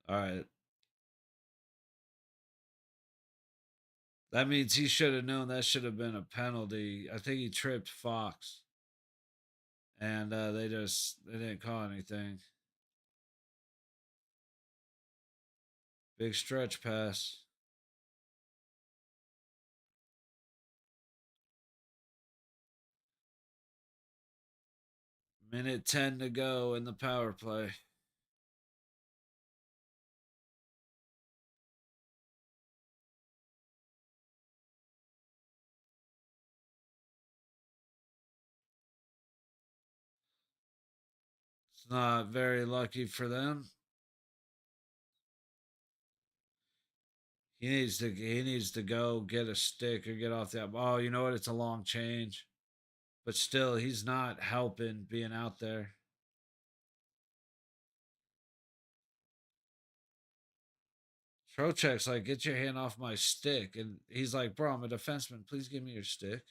All right. That means he should have known that should have been a penalty. I think he tripped Fox. And they didn't call anything. Big stretch pass. Minute 10 to go in the power play. It's not very lucky for them. He needs to go get a stick or get off that. Oh, you know what? It's a long change. But still, he's not helping being out there. Trocheck's like, get your hand off my stick. And he's like, bro, I'm a defenseman. Please give me your stick.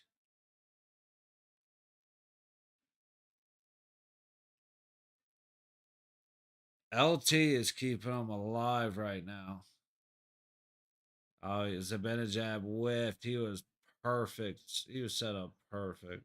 LT is keeping him alive right now. Oh, Zibanejad whiffed. He was perfect. He was set up perfect.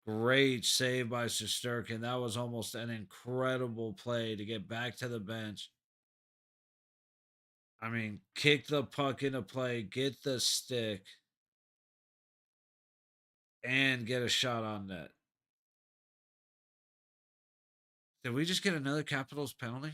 Great save by Shesterkin. That was almost an incredible play to get back to the bench. I mean, kick the puck into play, get the stick, and get a shot on net. Did we just get another Capitals penalty?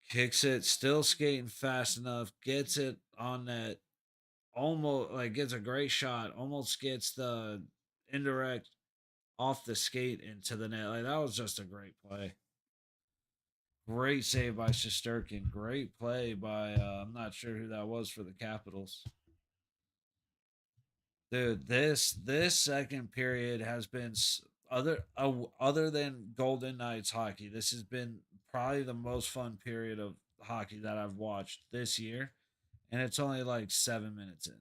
Kicks it, still skating fast enough, gets it on net, almost like gets a great shot, almost gets the indirect off the skate into the net. Like that was just a great play. Great save by Shesterkin. Great play by I'm not sure who that was for the Capitals. Dude, this second period has been other than Golden Knights hockey. This has been probably the most fun period of hockey that I've watched this year, and it's only like 7 minutes in.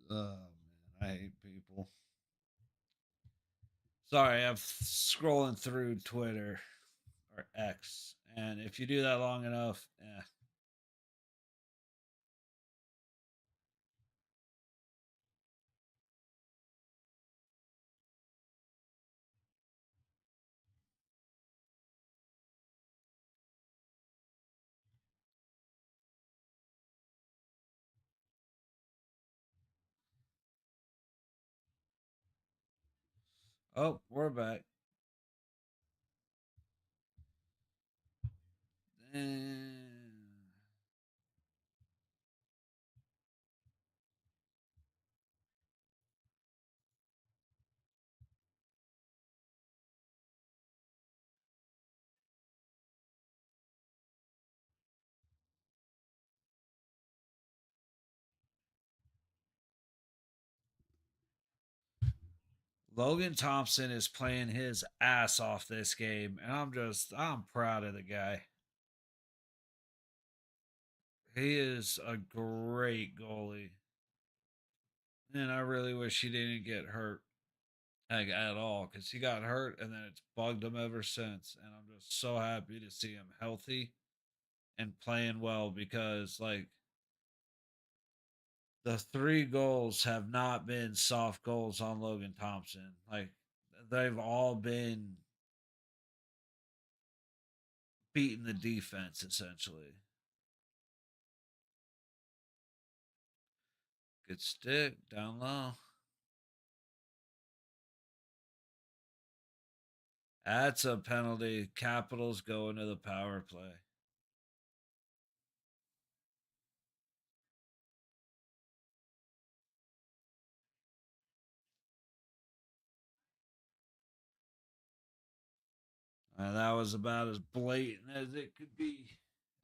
Oh man, I hate people. Sorry, I'm scrolling through Twitter or X, and if you do that long enough, oh, we're back. Logan Thompson is playing his ass off this game, and I'm proud of the guy. He is a great goalie. And I really wish he didn't get hurt like at all because he got hurt and then it's bugged him ever since. And I'm just so happy to see him healthy and playing well because like the three goals have not been soft goals on Logan Thompson. Like they've all been beating the defense essentially. Good stick down low. That's a penalty. Capitals go into the power play. That was about as blatant as it could be.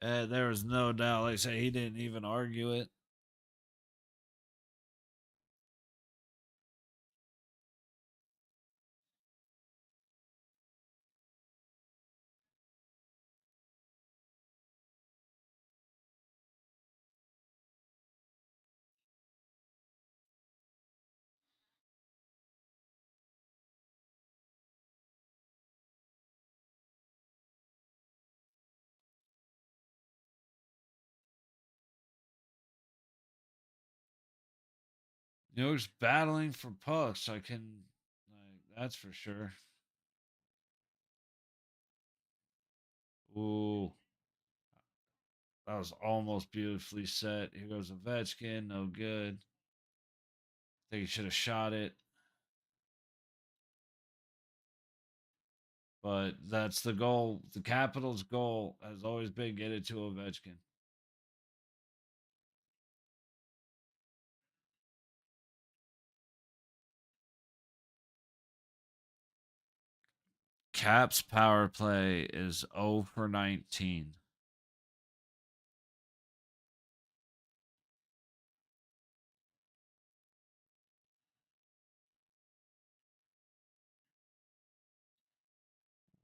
There was no doubt. Like I say, he didn't even argue it. New York's battling for pucks. I can, like, that's for sure. Ooh, that was almost beautifully set. Here goes Ovechkin. No good. I think he should have shot it, but that's the goal. The Capitals' goal has always been get it to Ovechkin. Caps power play is 0 for 19.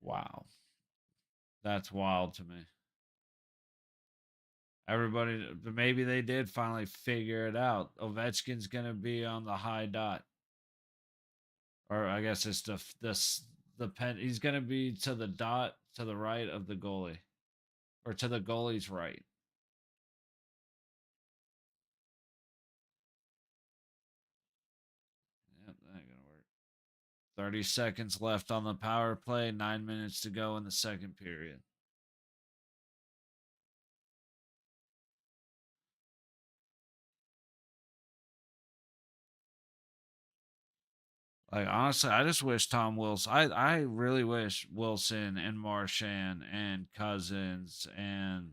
Wow. That's wild to me. Everybody, maybe they did finally figure it out. Ovechkin's going to be on the high dot. Or I guess it's the pen. He's going to be to the dot to the right of the goalie or to the goalie's right. Yep, that ain't going to work. 30 seconds left on the power play, 9 minutes to go in the second period. Like honestly, I just wish Tom Wilson. I really wish Wilson and Marchand and Cousins and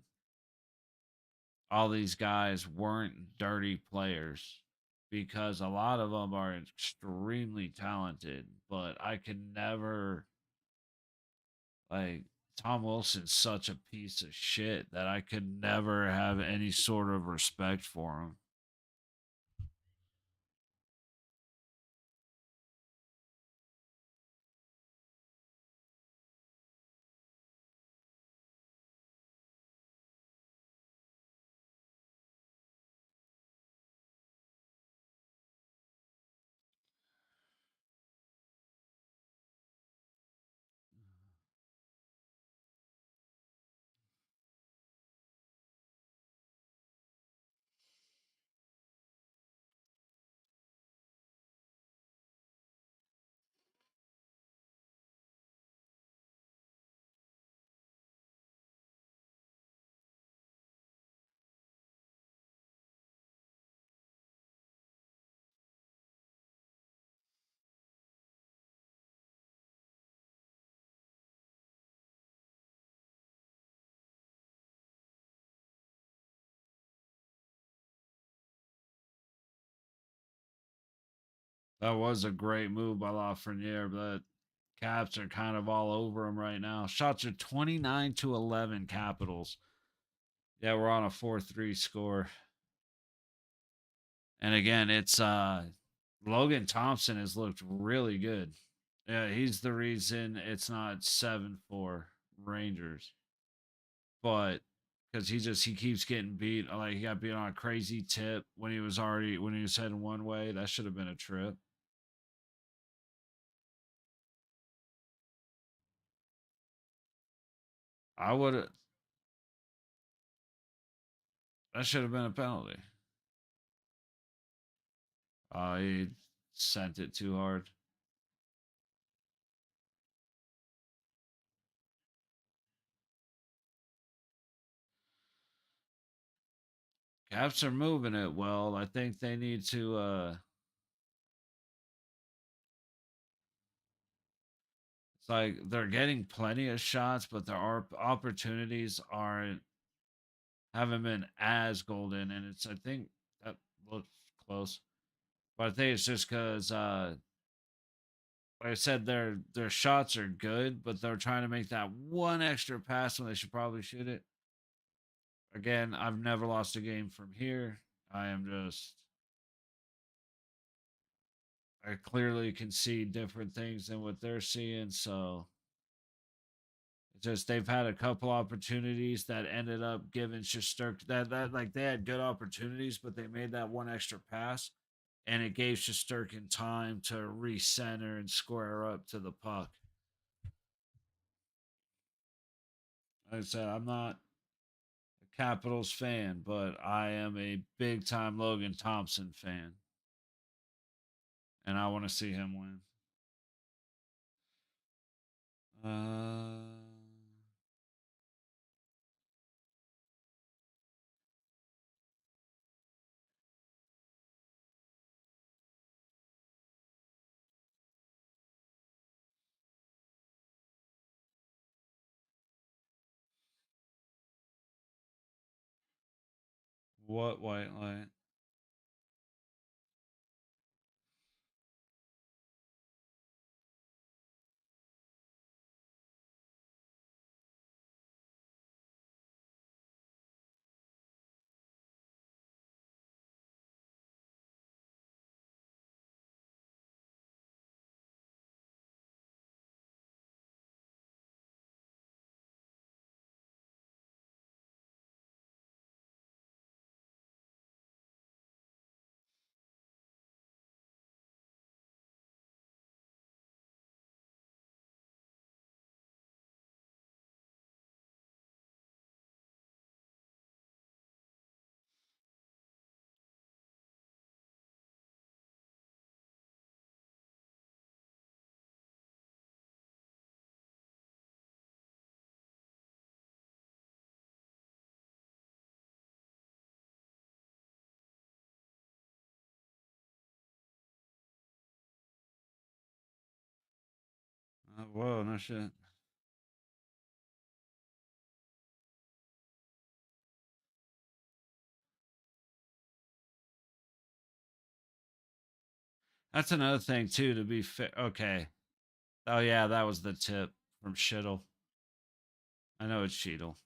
all these guys weren't dirty players because a lot of them are extremely talented. But I could never like Tom Wilson's such a piece of shit that I could never have any sort of respect for him. That was a great move by Lafreniere, but Caps are kind of all over him right now. Shots are 29-11 Capitals. Yeah, we're on a 4-3 score. And again, it's Logan Thompson has looked really good. Yeah, he's the reason it's not 7-4 Rangers. But because he keeps getting beat. Like he got beat on a crazy tip when he was heading one way. That should have been a trip. I would have that should have been a penalty. He sent it too hard. Caps are moving it well. I think they need to it's like they're getting plenty of shots, but there are opportunities aren't haven't been as golden, and it's I think that looks close. But I think it's just because like I said, their shots are good, but they're trying to make that one extra pass when they should probably shoot it. Again, I've never lost a game from here. I am just I clearly can see different things than what they're seeing. So it's just they've had a couple opportunities that ended up giving Shosturk that like they had good opportunities, but they made that one extra pass, and it gave Shosturkin time to recenter and square up to the puck. Like I said, I'm not a Capitals fan, but I am a big time Logan Thompson fan. and I want to see him win. Uh, what white light? Whoa, no shit. That's another thing too. To be fair, okay. Oh yeah, that was the tip from Shittle. I know it's Cheadle.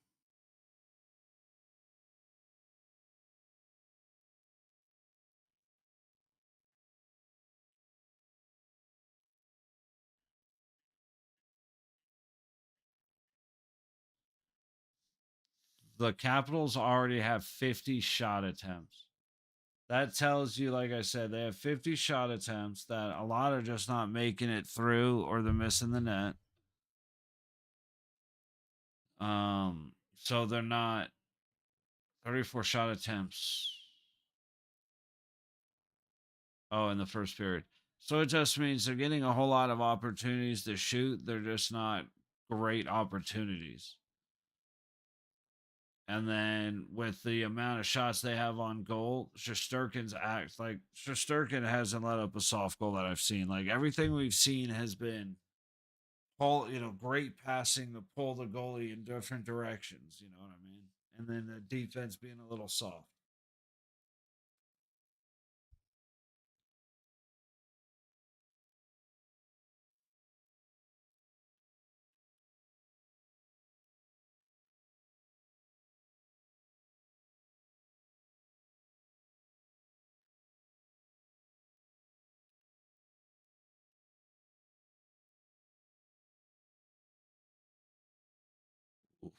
The Capitals already have 50 shot attempts. That tells you, like I said, they have 50 shot attempts that a lot are just not making it through or they're missing the net. So they're not 34 shot attempts. Oh, in the first period. So it just means they're getting a whole lot of opportunities to shoot. They're just not great opportunities. And then with the amount of shots they have on goal, Shesterkin's act like Shesterkin hasn't let up a soft goal that I've seen. Like everything we've seen has been great passing to pull the goalie in different directions. You know what I mean? And then the defense being a little soft. Oof.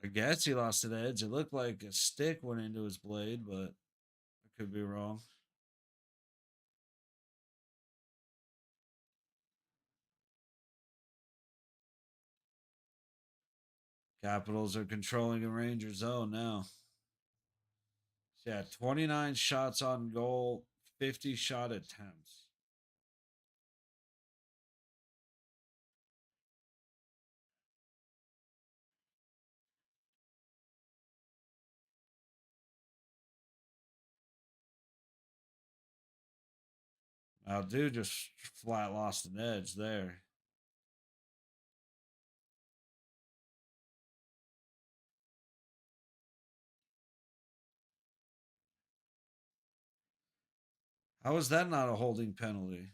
I guess he lost an edge. It looked like a stick went into his blade, but I could be wrong. Capitals are controlling a Ranger zone now. Yeah, 29 shots on goal, 50 shot attempts. Now, dude just flat lost an edge there. How is that not a holding penalty?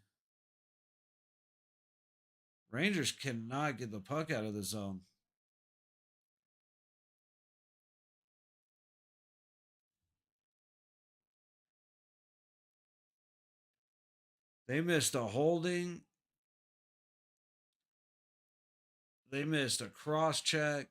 Rangers cannot get the puck out of the zone. They missed a holding. They missed a cross check.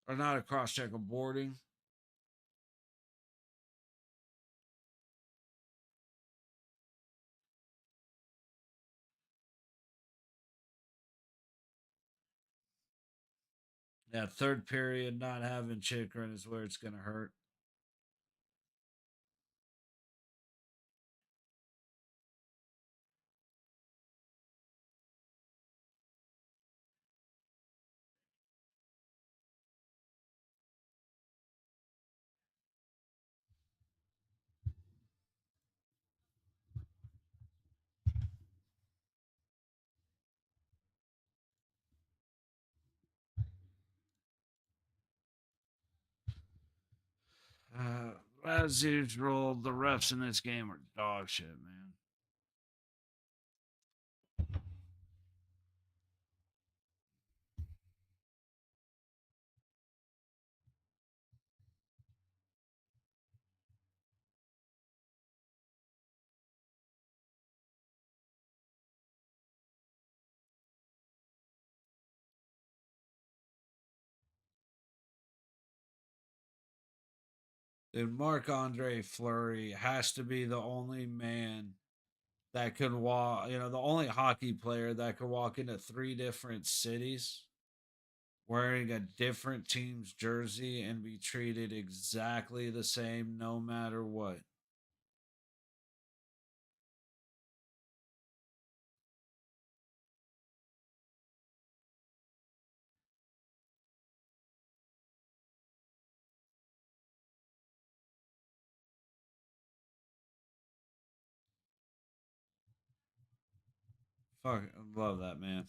Or not a cross check, a boarding. Yeah, third period not having Chikrin is where it's gonna hurt. As usual, the refs in this game are dog shit, man. Dude, Marc Andre Fleury has to be the only man that could walk, the only hockey player that could walk into three different cities wearing a different team's jersey and be treated exactly the same no matter what. Fuck, I love that, man.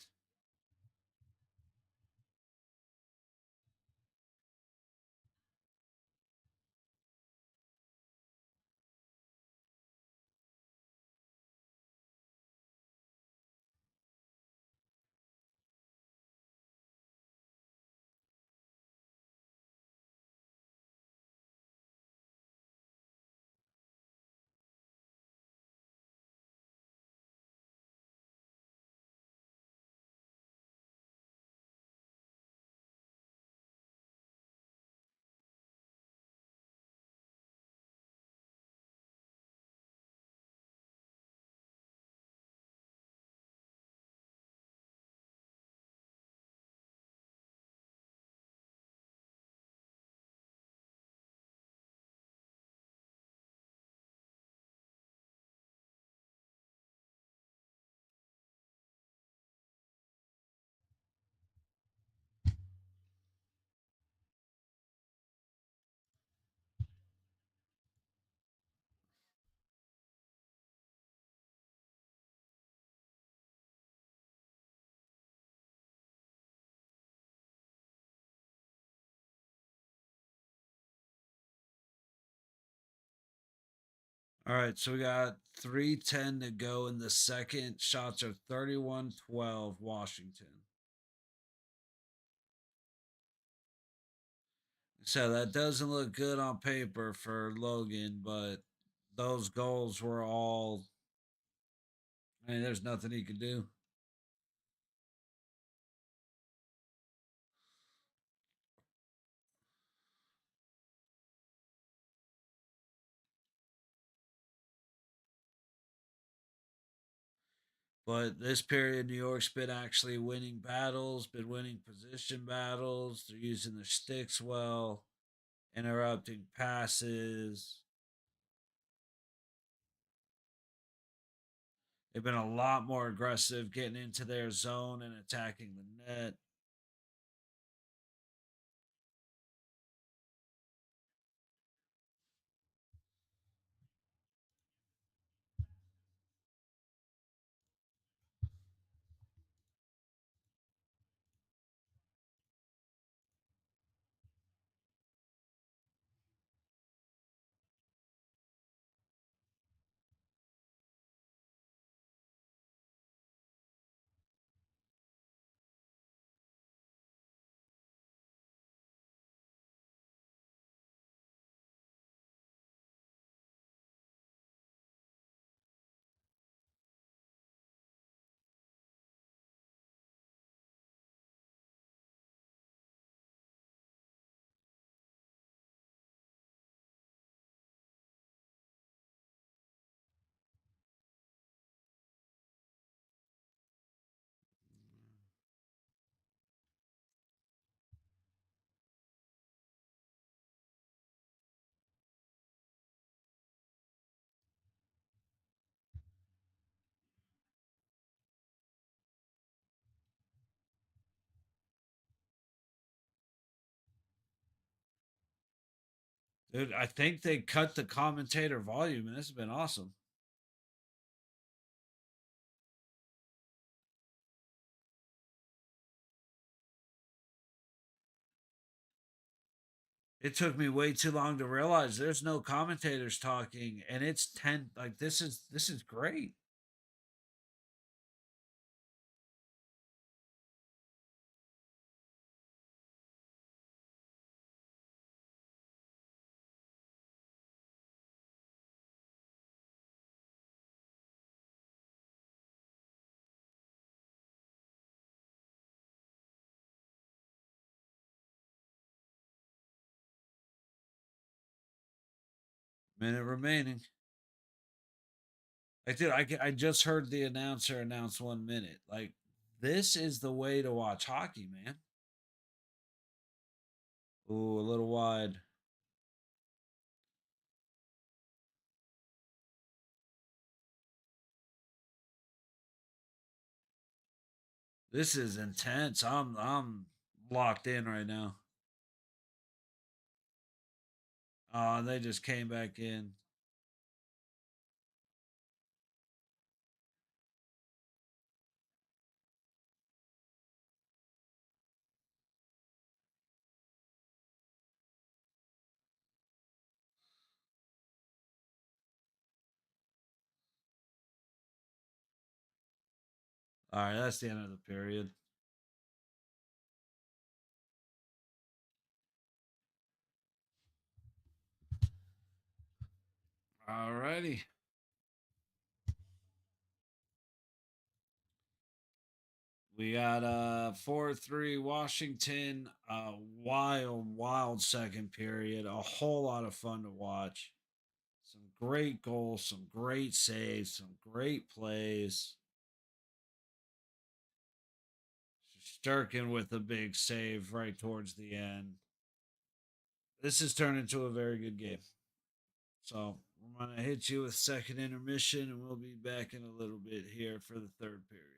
All right, so we got 3:10 to go in the second. Shots are 31-12 Washington. So that doesn't look good on paper for Logan, but those goals were all. I mean, there's nothing he could do. But this period, New York's been actually winning battles, been winning position battles. They're using their sticks well, interrupting passes. They've been a lot more aggressive getting into their zone and attacking the net. Dude, I think they cut the commentator volume, and this has been awesome. It took me way too long to realize there's no commentators talking, and it's 10. Like this is great. Minute remaining. Like, dude, I just heard the announcer announce 1 minute. Like, this is the way to watch hockey, man. Ooh, a little wide. This is intense. I'm locked in right now. They just came back in. All right, that's the end of the period. All righty. We got 4-3 Washington. Wild second period. A whole lot of fun to watch. Some great goals, some great saves, some great plays. Sturkin with a big save right towards the end. This has turned into a very good game. So we're going to hit you with second intermission, and we'll be back in a little bit here for the third period.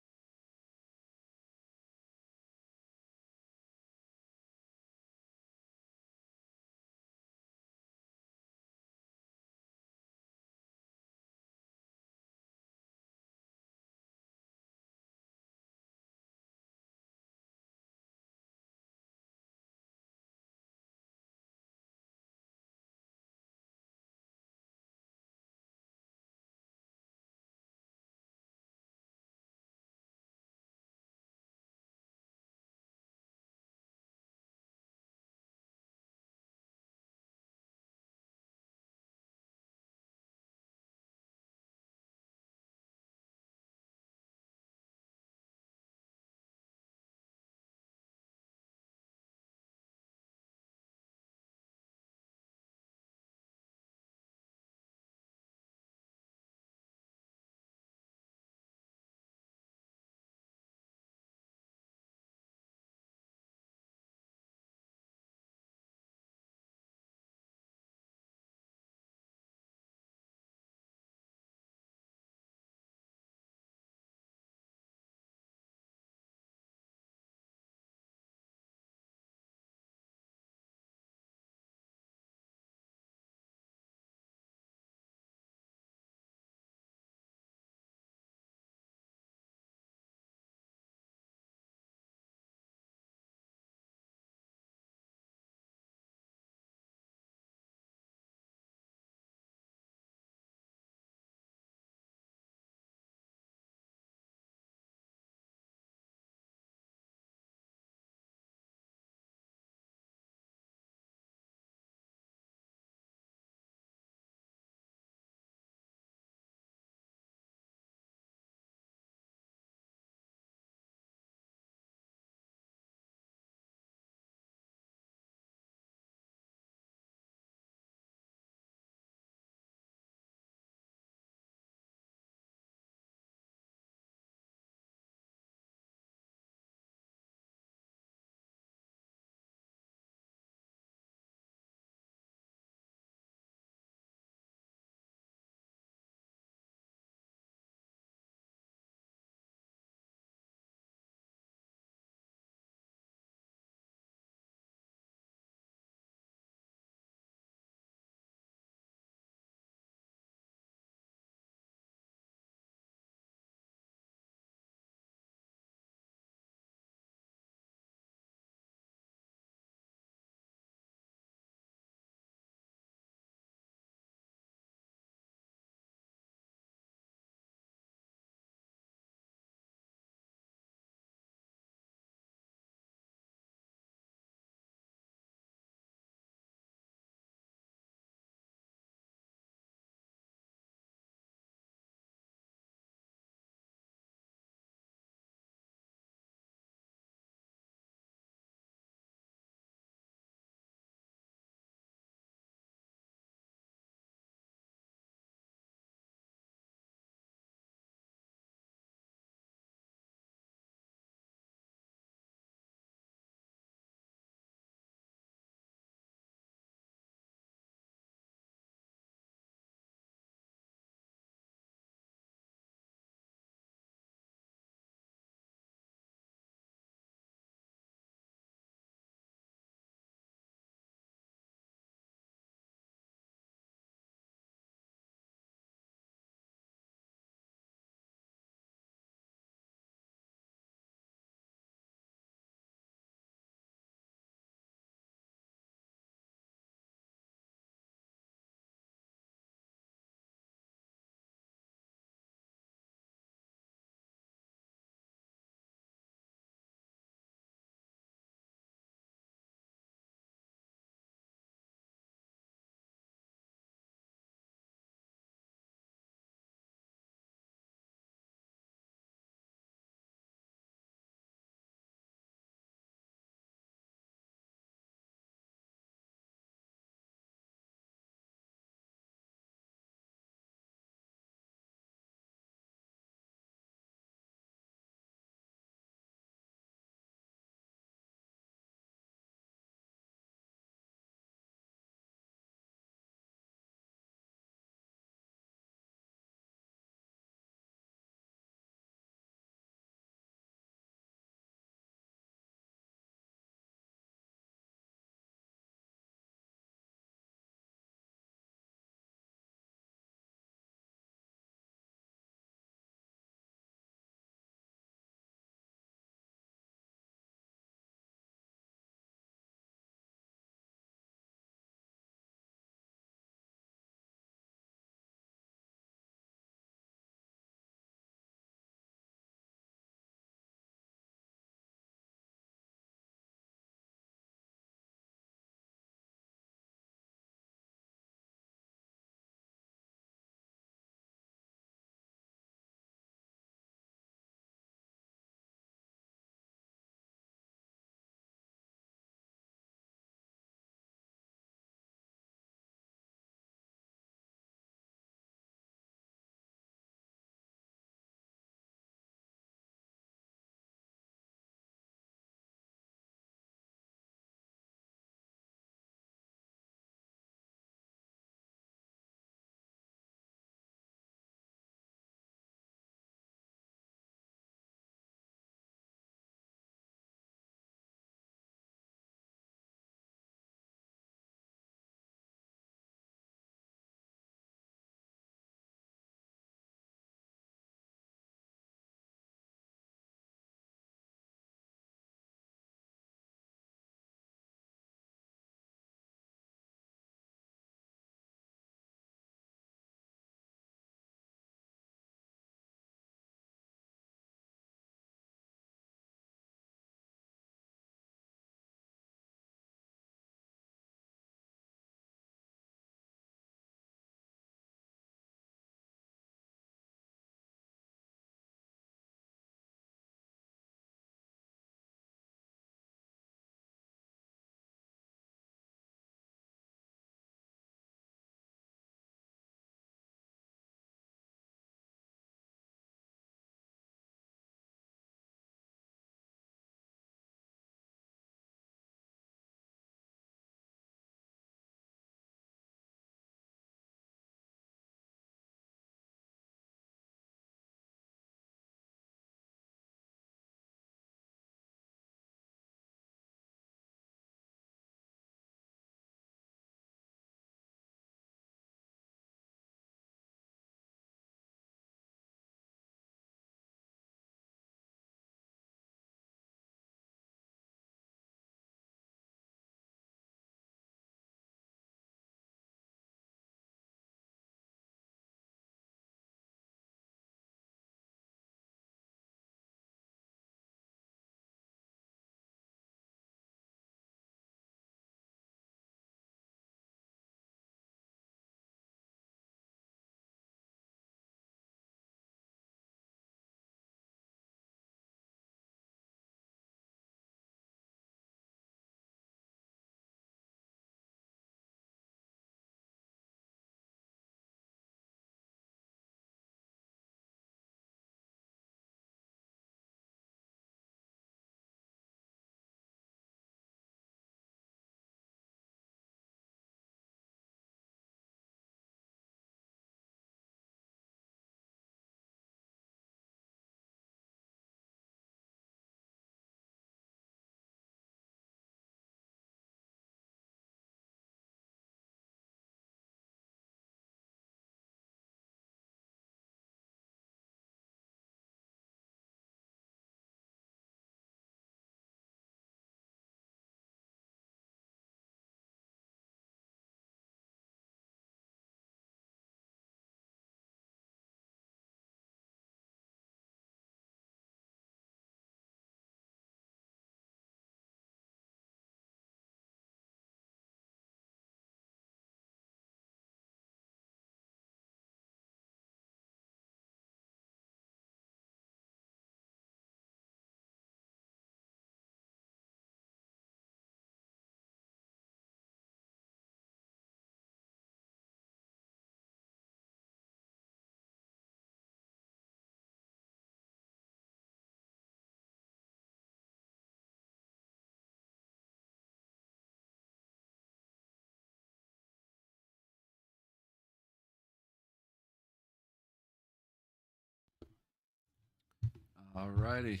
Alrighty.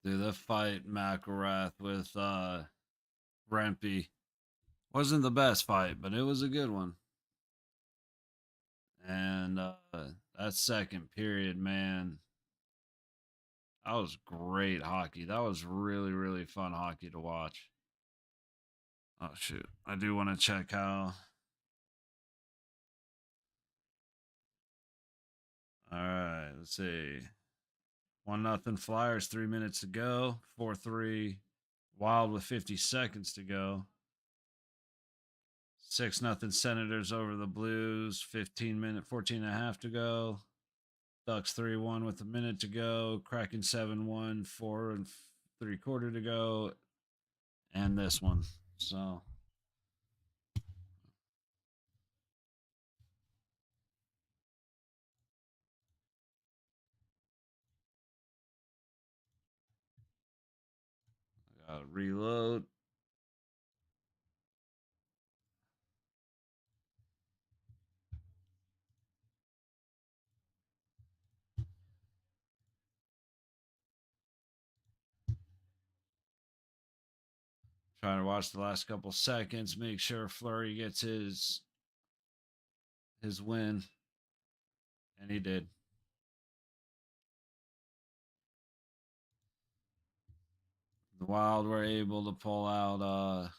Dude, the fight McElrath with Rempe wasn't the best fight, but it was a good one. And that second period, man, that was great hockey. That was really, really fun hockey to watch. Oh shoot. I do want to check how. Alright, let's see. 1-0 Flyers, 3 minutes to go. 4-3 Wild with 50 seconds to go. 6-0 Senators over the Blues, 14 and a half to go. Ducks 3-1 with a minute to go. Kraken 7-1, 4 3/4 to go. And this one. So I gotta reload. Trying to watch the last couple seconds, make sure Fleury gets his win. And he did. The Wild were able to pull out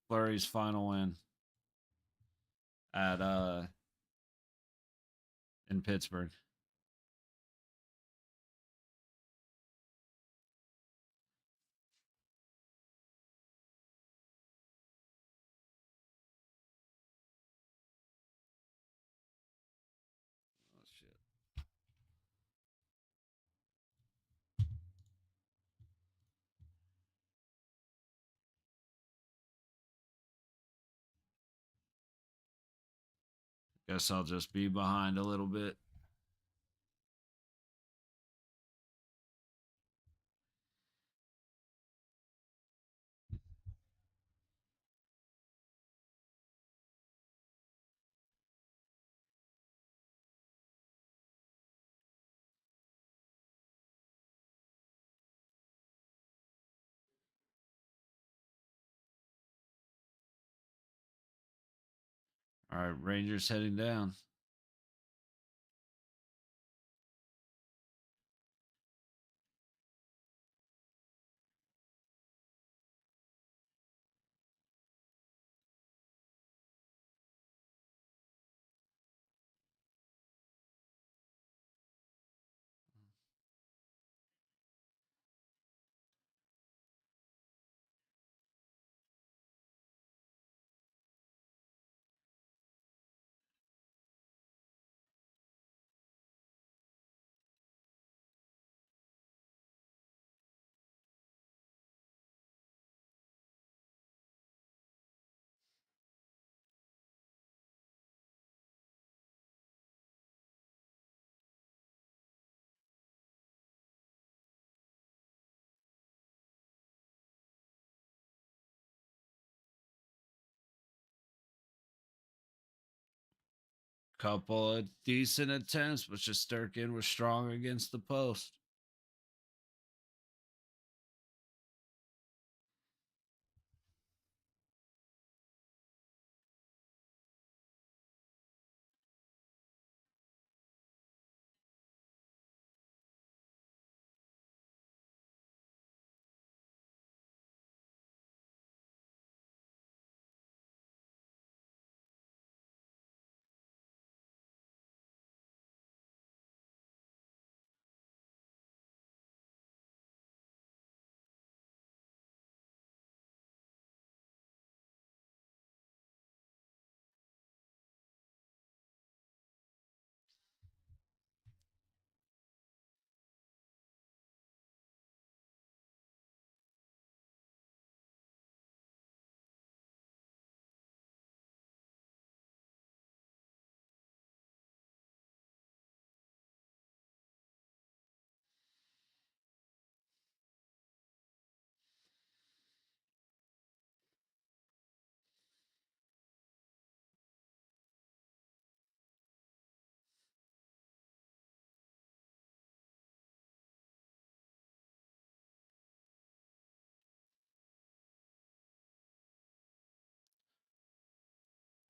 Fleury's final win at in Pittsburgh. Oh shit. Guess I'll just be behind a little bit. All right, Rangers heading down. Couple of decent attempts, but Shesterkin was strong against the post.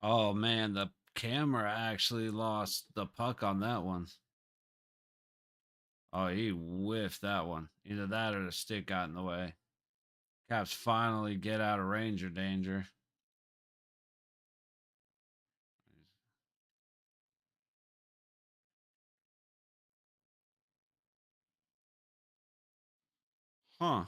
Oh man, the camera actually lost the puck on that one. Oh, he whiffed that one. Either that or the stick got in the way. Caps finally get out of Ranger danger. Huh.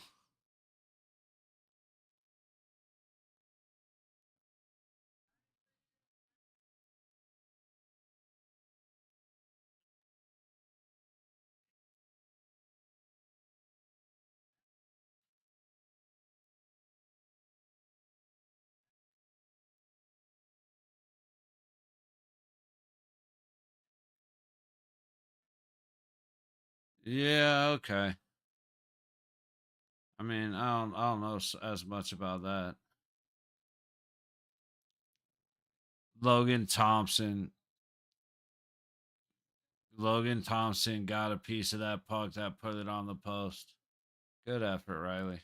Yeah, okay. I mean, I don't know as much about that. Logan Thompson. Logan Thompson got a piece of that puck that put it on the post. Good effort, Riley.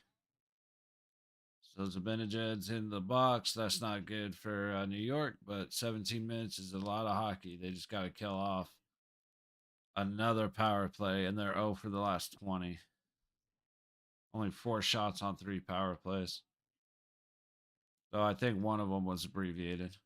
So Zibanejad's in the box. That's not good for New York, but 17 minutes is a lot of hockey. They just got to kill off another power play, and they're 0 for the last 20. Only 4 shots on 3 power plays. So I think one of them was abbreviated.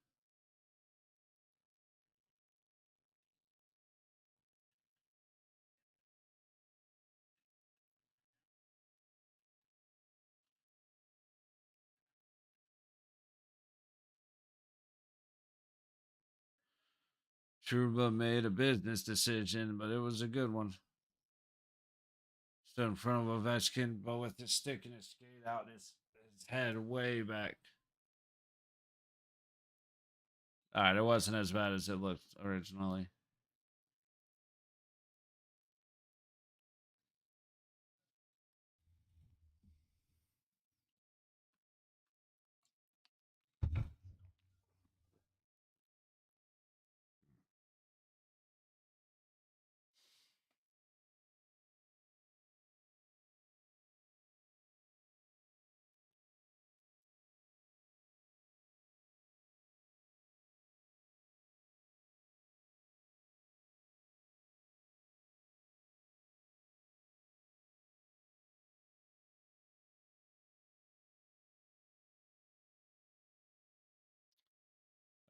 Truba made a business decision, but it was a good one. Stood in front of Ovechkin, but with his stick and his skate out, his head way back. All right, it wasn't as bad as it looked originally.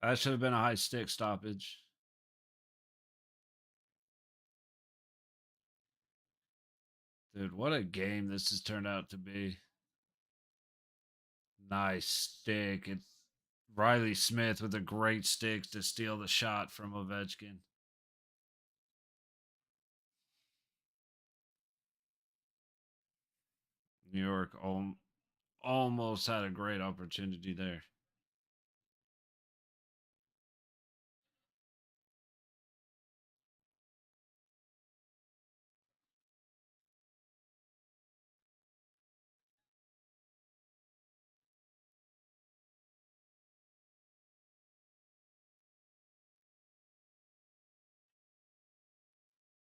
That should have been a high stick stoppage. Dude, what a game this has turned out to be. Nice stick. It's Riley Smith with a great stick to steal the shot from Ovechkin. New York almost had a great opportunity there.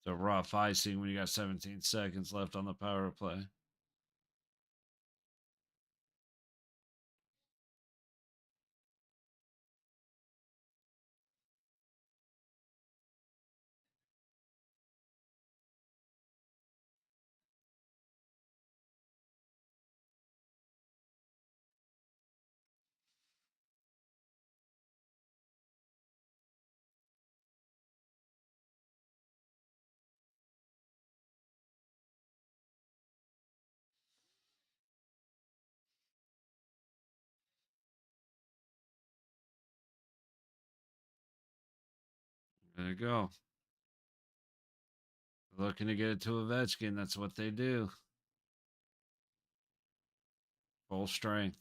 It's a rough icing when you got 17 seconds left on the power play. There you go. Looking to get it to Ovechkin. That's what they do. Full strength.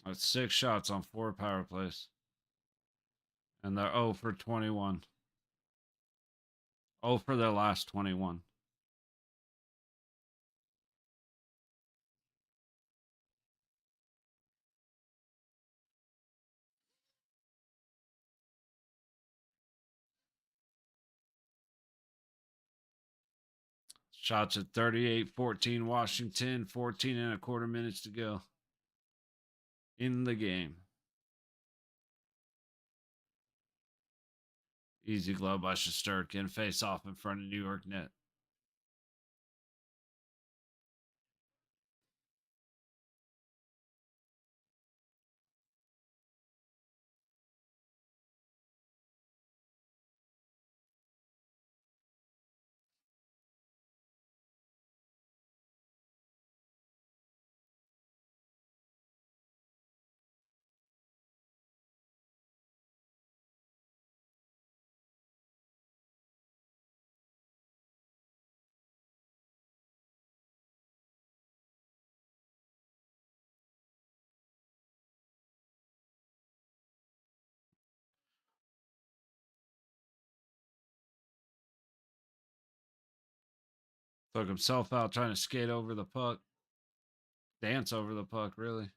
That's 6 shots on 4 power plays. And they're 0 for 21. 0 for their last 21. Shots at 38-14 Washington, 14 and a quarter minutes to go in the game. Easy glove by Shesterkin. Face off in front of New York net. Took himself out trying to skate over the puck. Dance over the puck, really.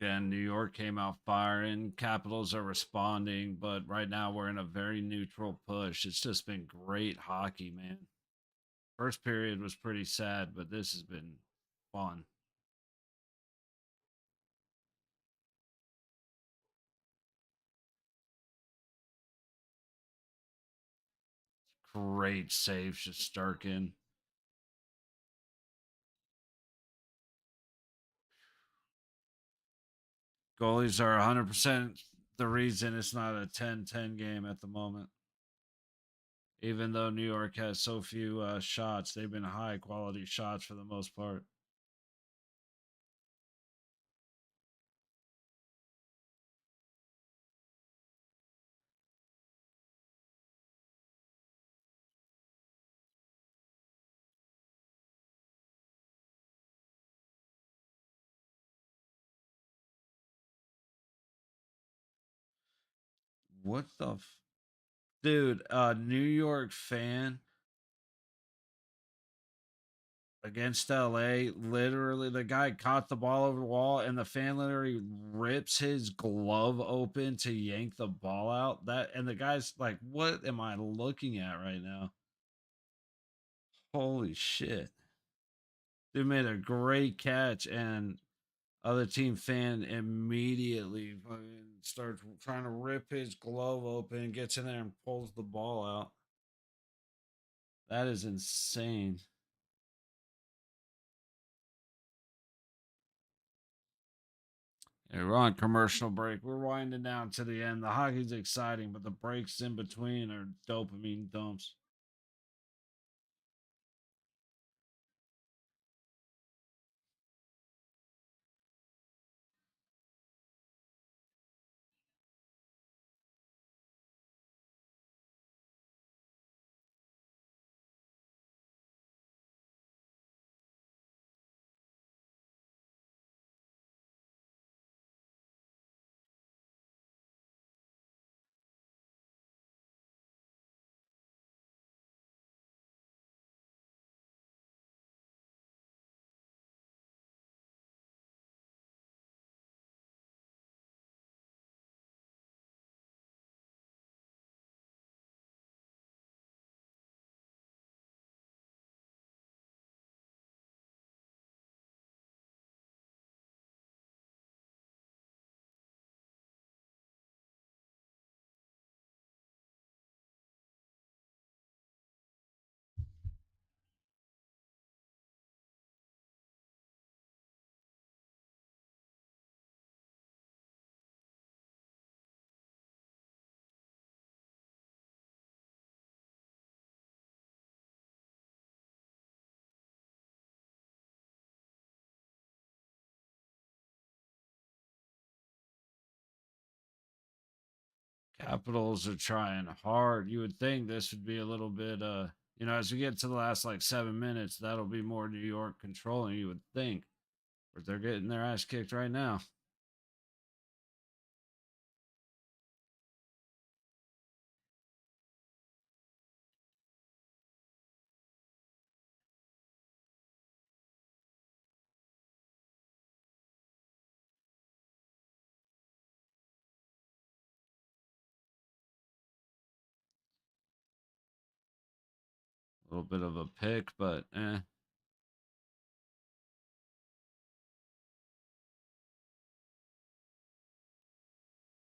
Again, New York came out firing. Capitals are responding, but right now we're in a very neutral push. It's just been great hockey, man. First period was pretty sad, but this has been fun. Great save, Shesterkin. Goalies are 100% the reason it's not a 10-10 game at the moment. Even though New York has so few shots, they've been high quality shots for the most part. What the dude? New York fan against LA. Literally, the guy caught the ball over the wall, and the fan literally rips his glove open to yank the ball out. That and the guy's like, "What am I looking at right now?" Holy shit! Dude made a great catch, and other team fan immediately fucking starts trying to rip his glove open, gets in there and pulls the ball out. That is insane. Yeah, we're on commercial break. We're winding down to the end. The hockey's exciting, but the breaks in between are dopamine dumps. Capitals are trying hard. You would think this would be a little bit, as we get to the last like 7 minutes, that'll be more New York controlling. You would think, but they're getting their ass kicked right now. A little bit of a pick, but eh.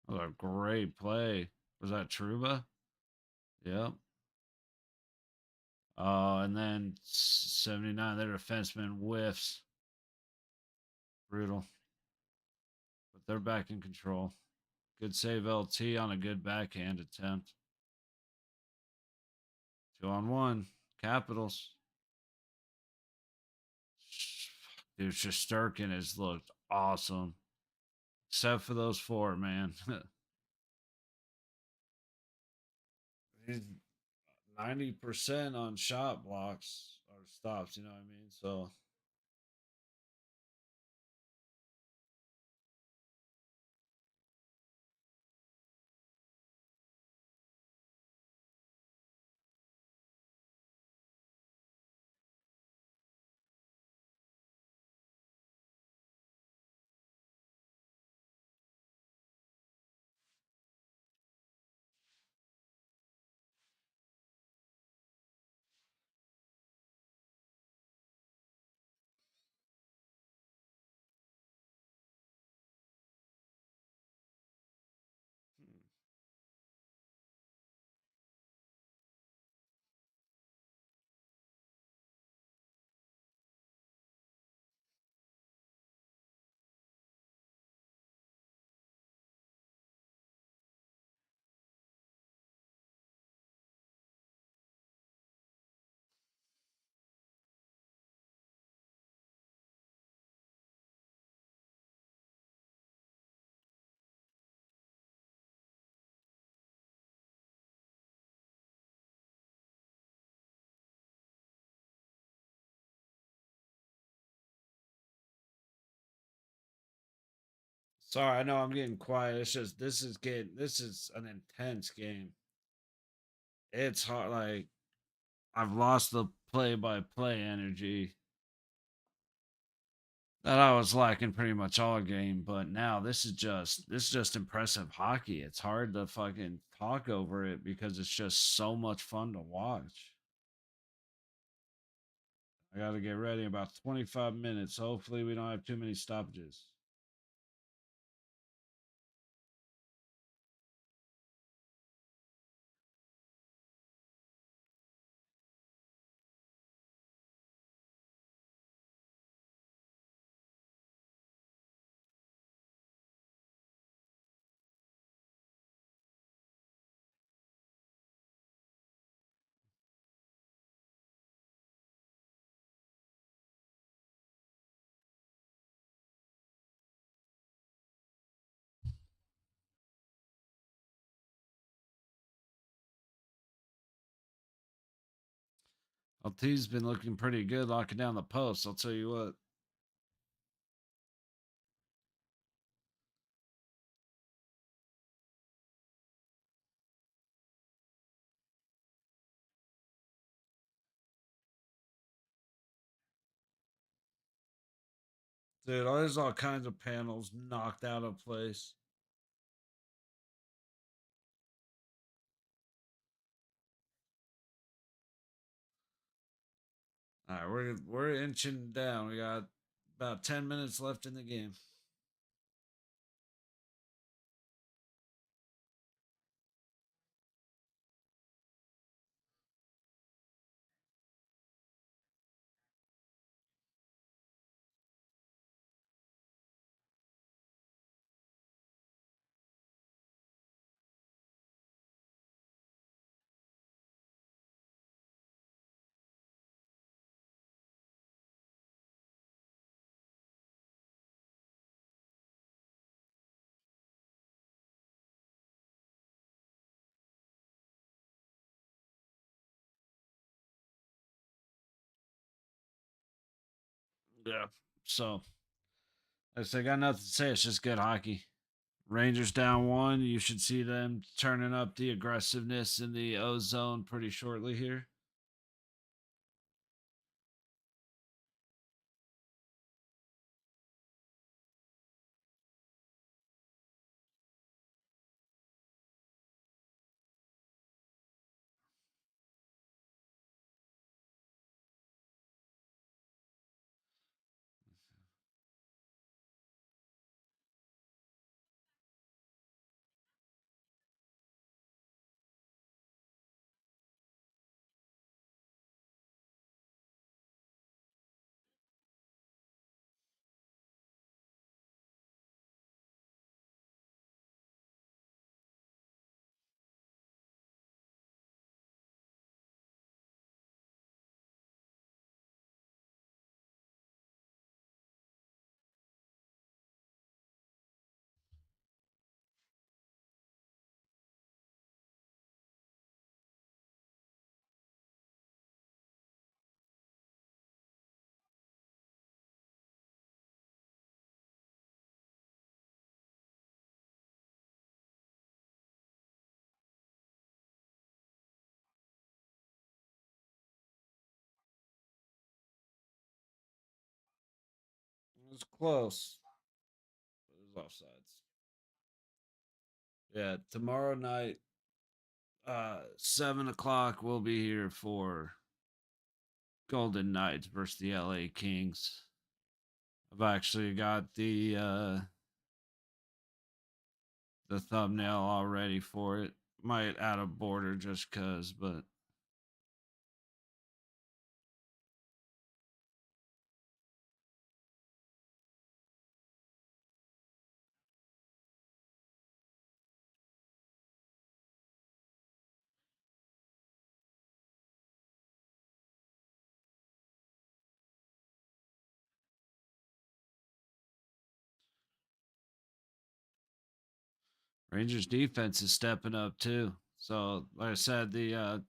That was a great play. Was that Truba? Yep. And then 79, their defenseman whiffs. Brutal. But they're back in control. Good save LT on a good backhand attempt. 2-on-1. Capitals. Dude, Shesterkin has looked awesome. Except for those four, man. He's 90% on shot blocks or stops, you know what I mean? So sorry, I know I'm getting quiet. It's just this is an intense game. It's hard. Like I've lost the play-by-play energy that I was lacking pretty much all game. But now this is just impressive hockey. It's hard to fucking talk over it because it's just so much fun to watch. I got to get ready in about 25 minutes. Hopefully, we don't have too many stoppages. LT's been looking pretty good locking down the post. I'll tell you what. Dude, there's all kinds of panels knocked out of place. All right, we're inching down. We got about 10 minutes left in the game. Yeah. So I say got nothing to say. It's just good hockey. Rangers down one. You should see them turning up the aggressiveness in the O zone pretty shortly here. was close. It was offsides. Yeah, tomorrow night, 7 o'clock, we'll be here for Golden Knights versus the LA Kings. I've actually got the thumbnail all ready for it. Might add a border just cause, but Rangers defense is stepping up too. So, like I said, the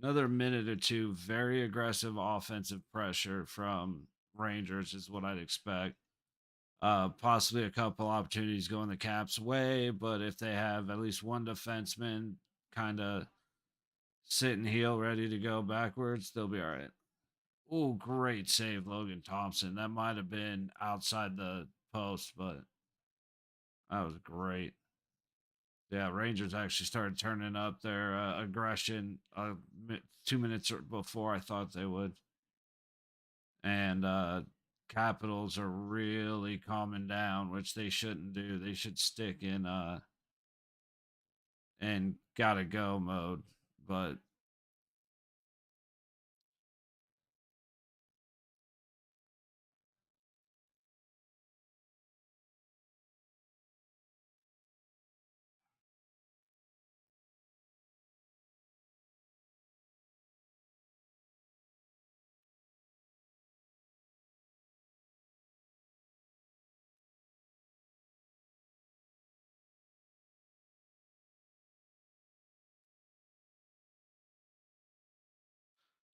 another minute or two, very aggressive offensive pressure from Rangers is what I'd expect. Possibly a couple opportunities going the Caps' way, but if they have at least one defenseman kind of sitting heel, ready to go backwards, they'll be all right. Oh, great save, Logan Thompson. That might have been outside the post, but that was great. Yeah, Rangers actually started turning up their aggression 2 minutes before I thought they would. And Capitals are really calming down, which they shouldn't do. They should stick in gotta go mode. But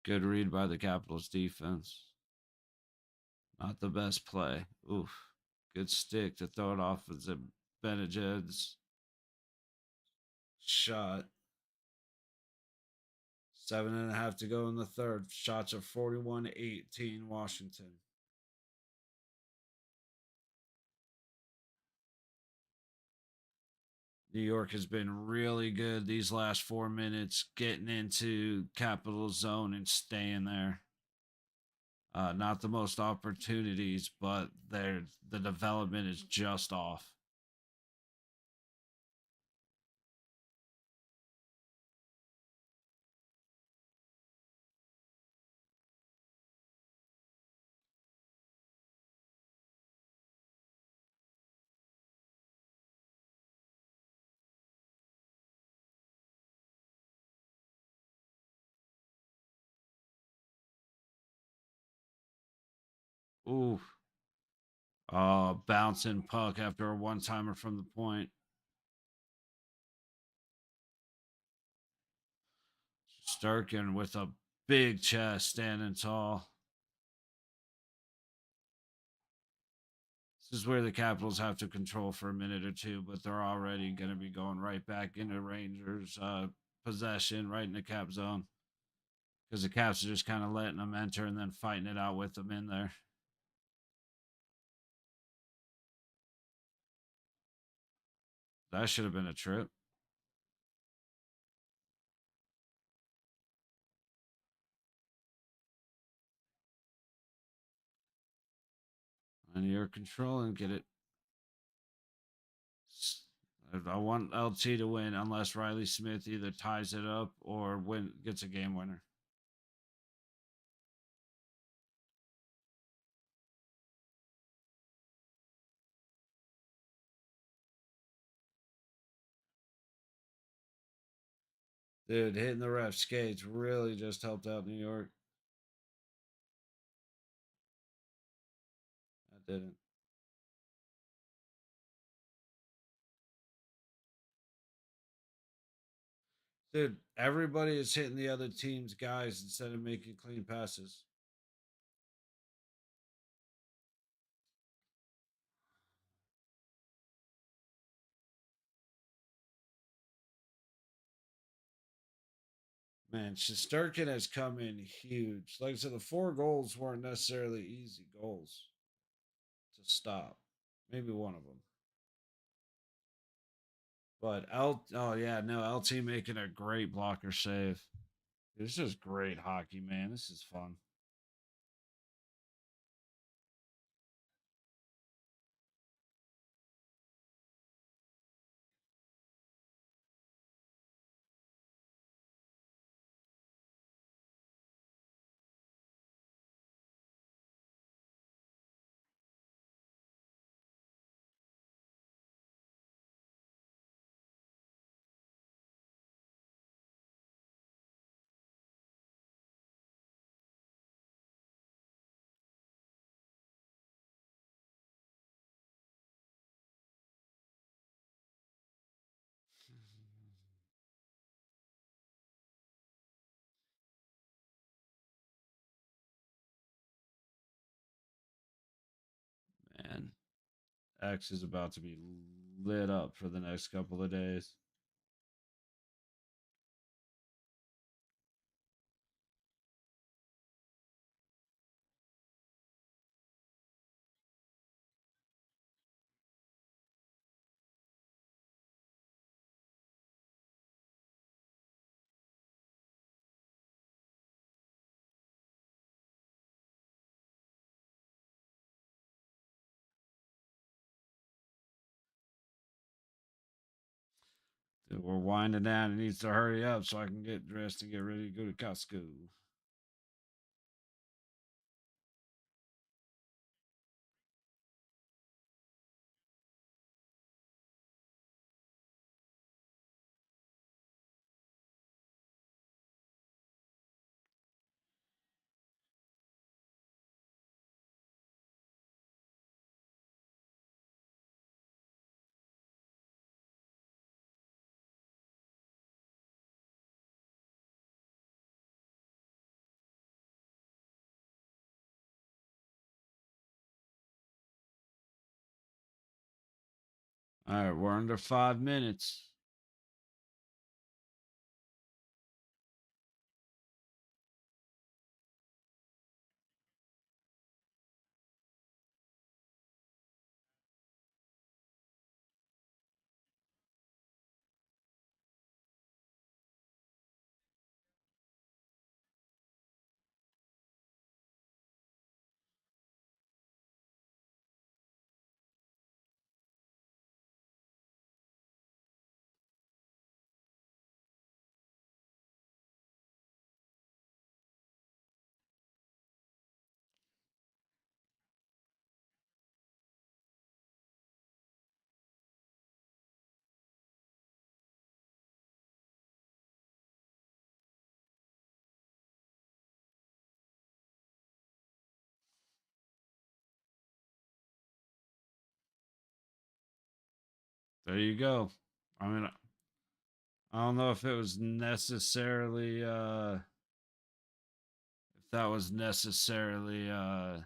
good read by the Capitals defense. Not the best play. Oof. Good stick to throw it off of the Benedjed's shot. 7.5 to go in the third. Shots are 41-18 Washington. New York has been really good these last 4 minutes, getting into capital zone and staying there. Not the most opportunities, but the development is just off. Ooh, bouncing puck after a one timer from the point. Sturkin with a big chest, standing tall. This is where the Capitals have to control for a minute or two, but they're already going to be going right back into Rangers possession, right in the cap zone, because the Caps are just kind of letting them enter and then fighting it out with them in there. That should have been a trip. And you're controlling, get it. I want LT to win unless Riley Smith either ties it up or gets a game winner. Dude, hitting the ref skates really just helped out New York. I didn't. Dude, everybody is hitting the other team's guys instead of making clean passes. Man, Shesterkin has come in huge. Like I said, the 4 goals weren't necessarily easy goals to stop. Maybe one of them. But oh yeah, no, LT making a great blocker save. This is great hockey, man. This is fun. Man, X is about to be lit up for the next couple of days. Dude, we're winding down. It needs to hurry up so I can get dressed and get ready to go to Costco. All right, we're under 5 minutes. There you go. I mean, I don't know if it was necessarily if that was necessarily a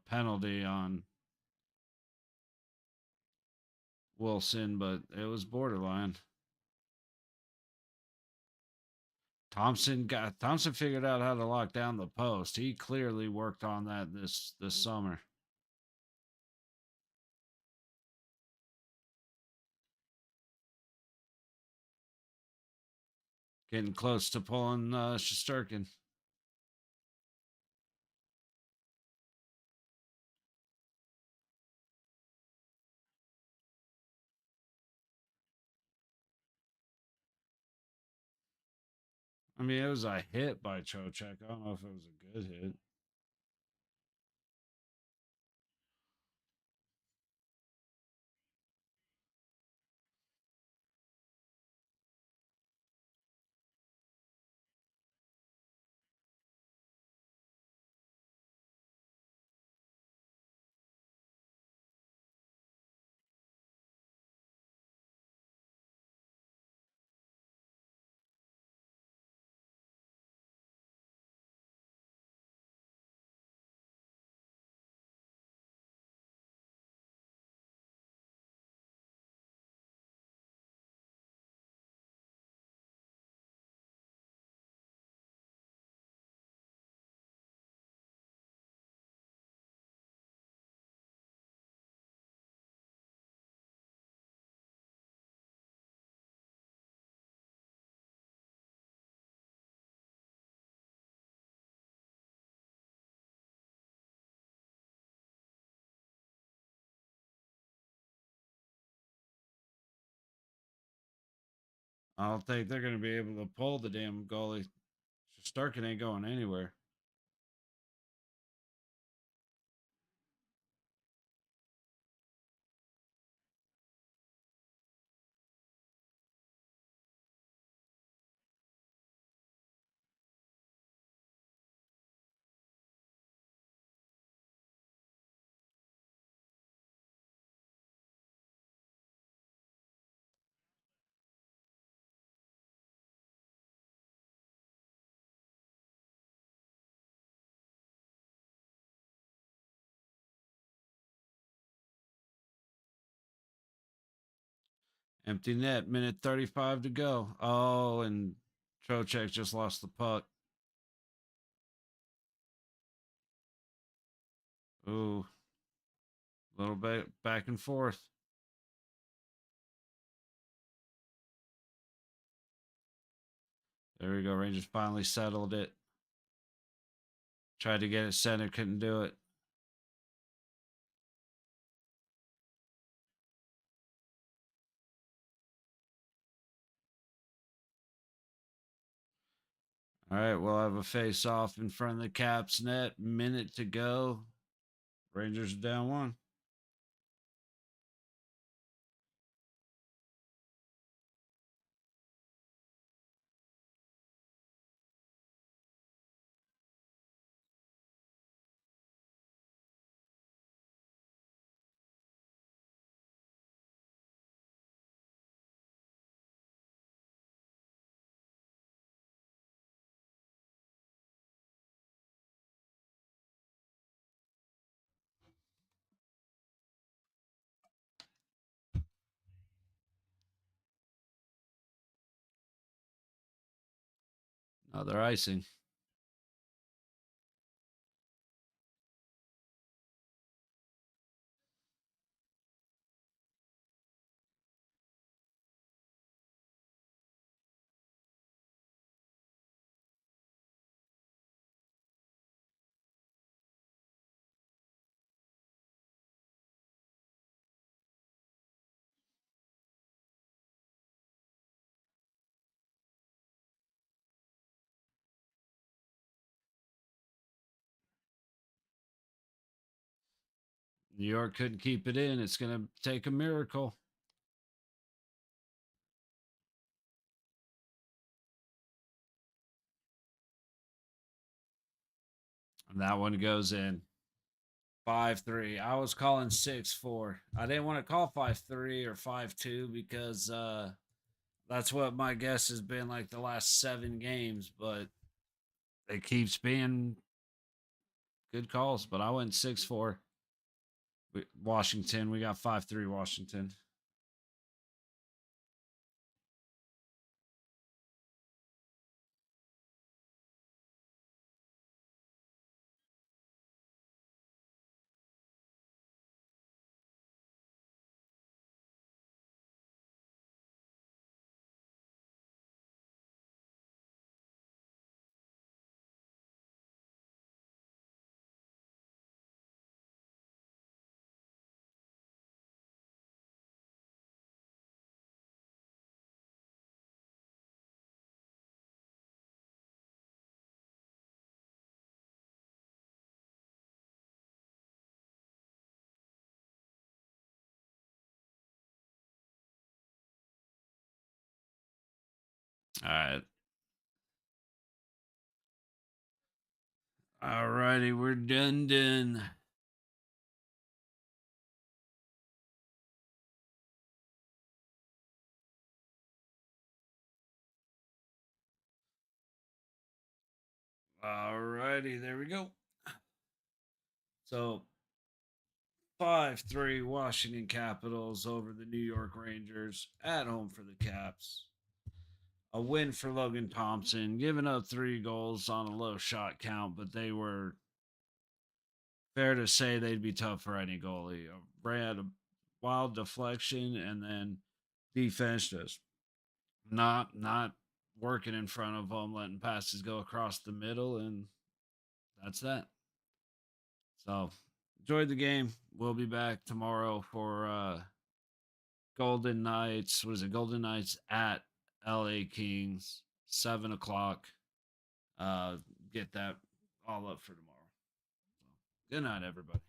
penalty on Wilson, but it was borderline. Thompson figured out how to lock down the post. He clearly worked on that this summer. Getting close to pulling Shesterkin. I mean, it was a hit by Trocheck. I don't know if it was a good hit. I don't think they're going to be able to pull the damn goalie. Starkin ain't going anywhere. Empty net, minute 35 to go. Oh, and Trocheck just lost the puck. Ooh, a little bit back and forth. There we go. Rangers finally settled it. Tried to get it center, couldn't do it. All right, we'll have a face off in front of the Caps net. Minute to go. Rangers are down one. Another icing. New York couldn't keep it in. It's going to take a miracle. And that one goes in. 5-3. I was calling 6-4. I didn't want to call 5-3 or 5-2 because that's what my guess has been like the last 7 games, but it keeps being good calls. But I went 6-4. Washington. We got 5-3 Washington. All right. All righty. We're done. All righty. There we go. So 5-3 Washington Capitals over the New York Rangers at home for the Caps. A win for Logan Thompson, giving up 3 goals on a low shot count, but they were fair to say they'd be tough for any goalie. Ran a wild deflection and then defense just not working in front of them, letting passes go across the middle, and that's that. So enjoyed the game. We'll be back tomorrow for Golden Knights. What is it? Golden Knights at LA Kings, 7 o'clock. Uh, get that all up for tomorrow. So, good night, everybody.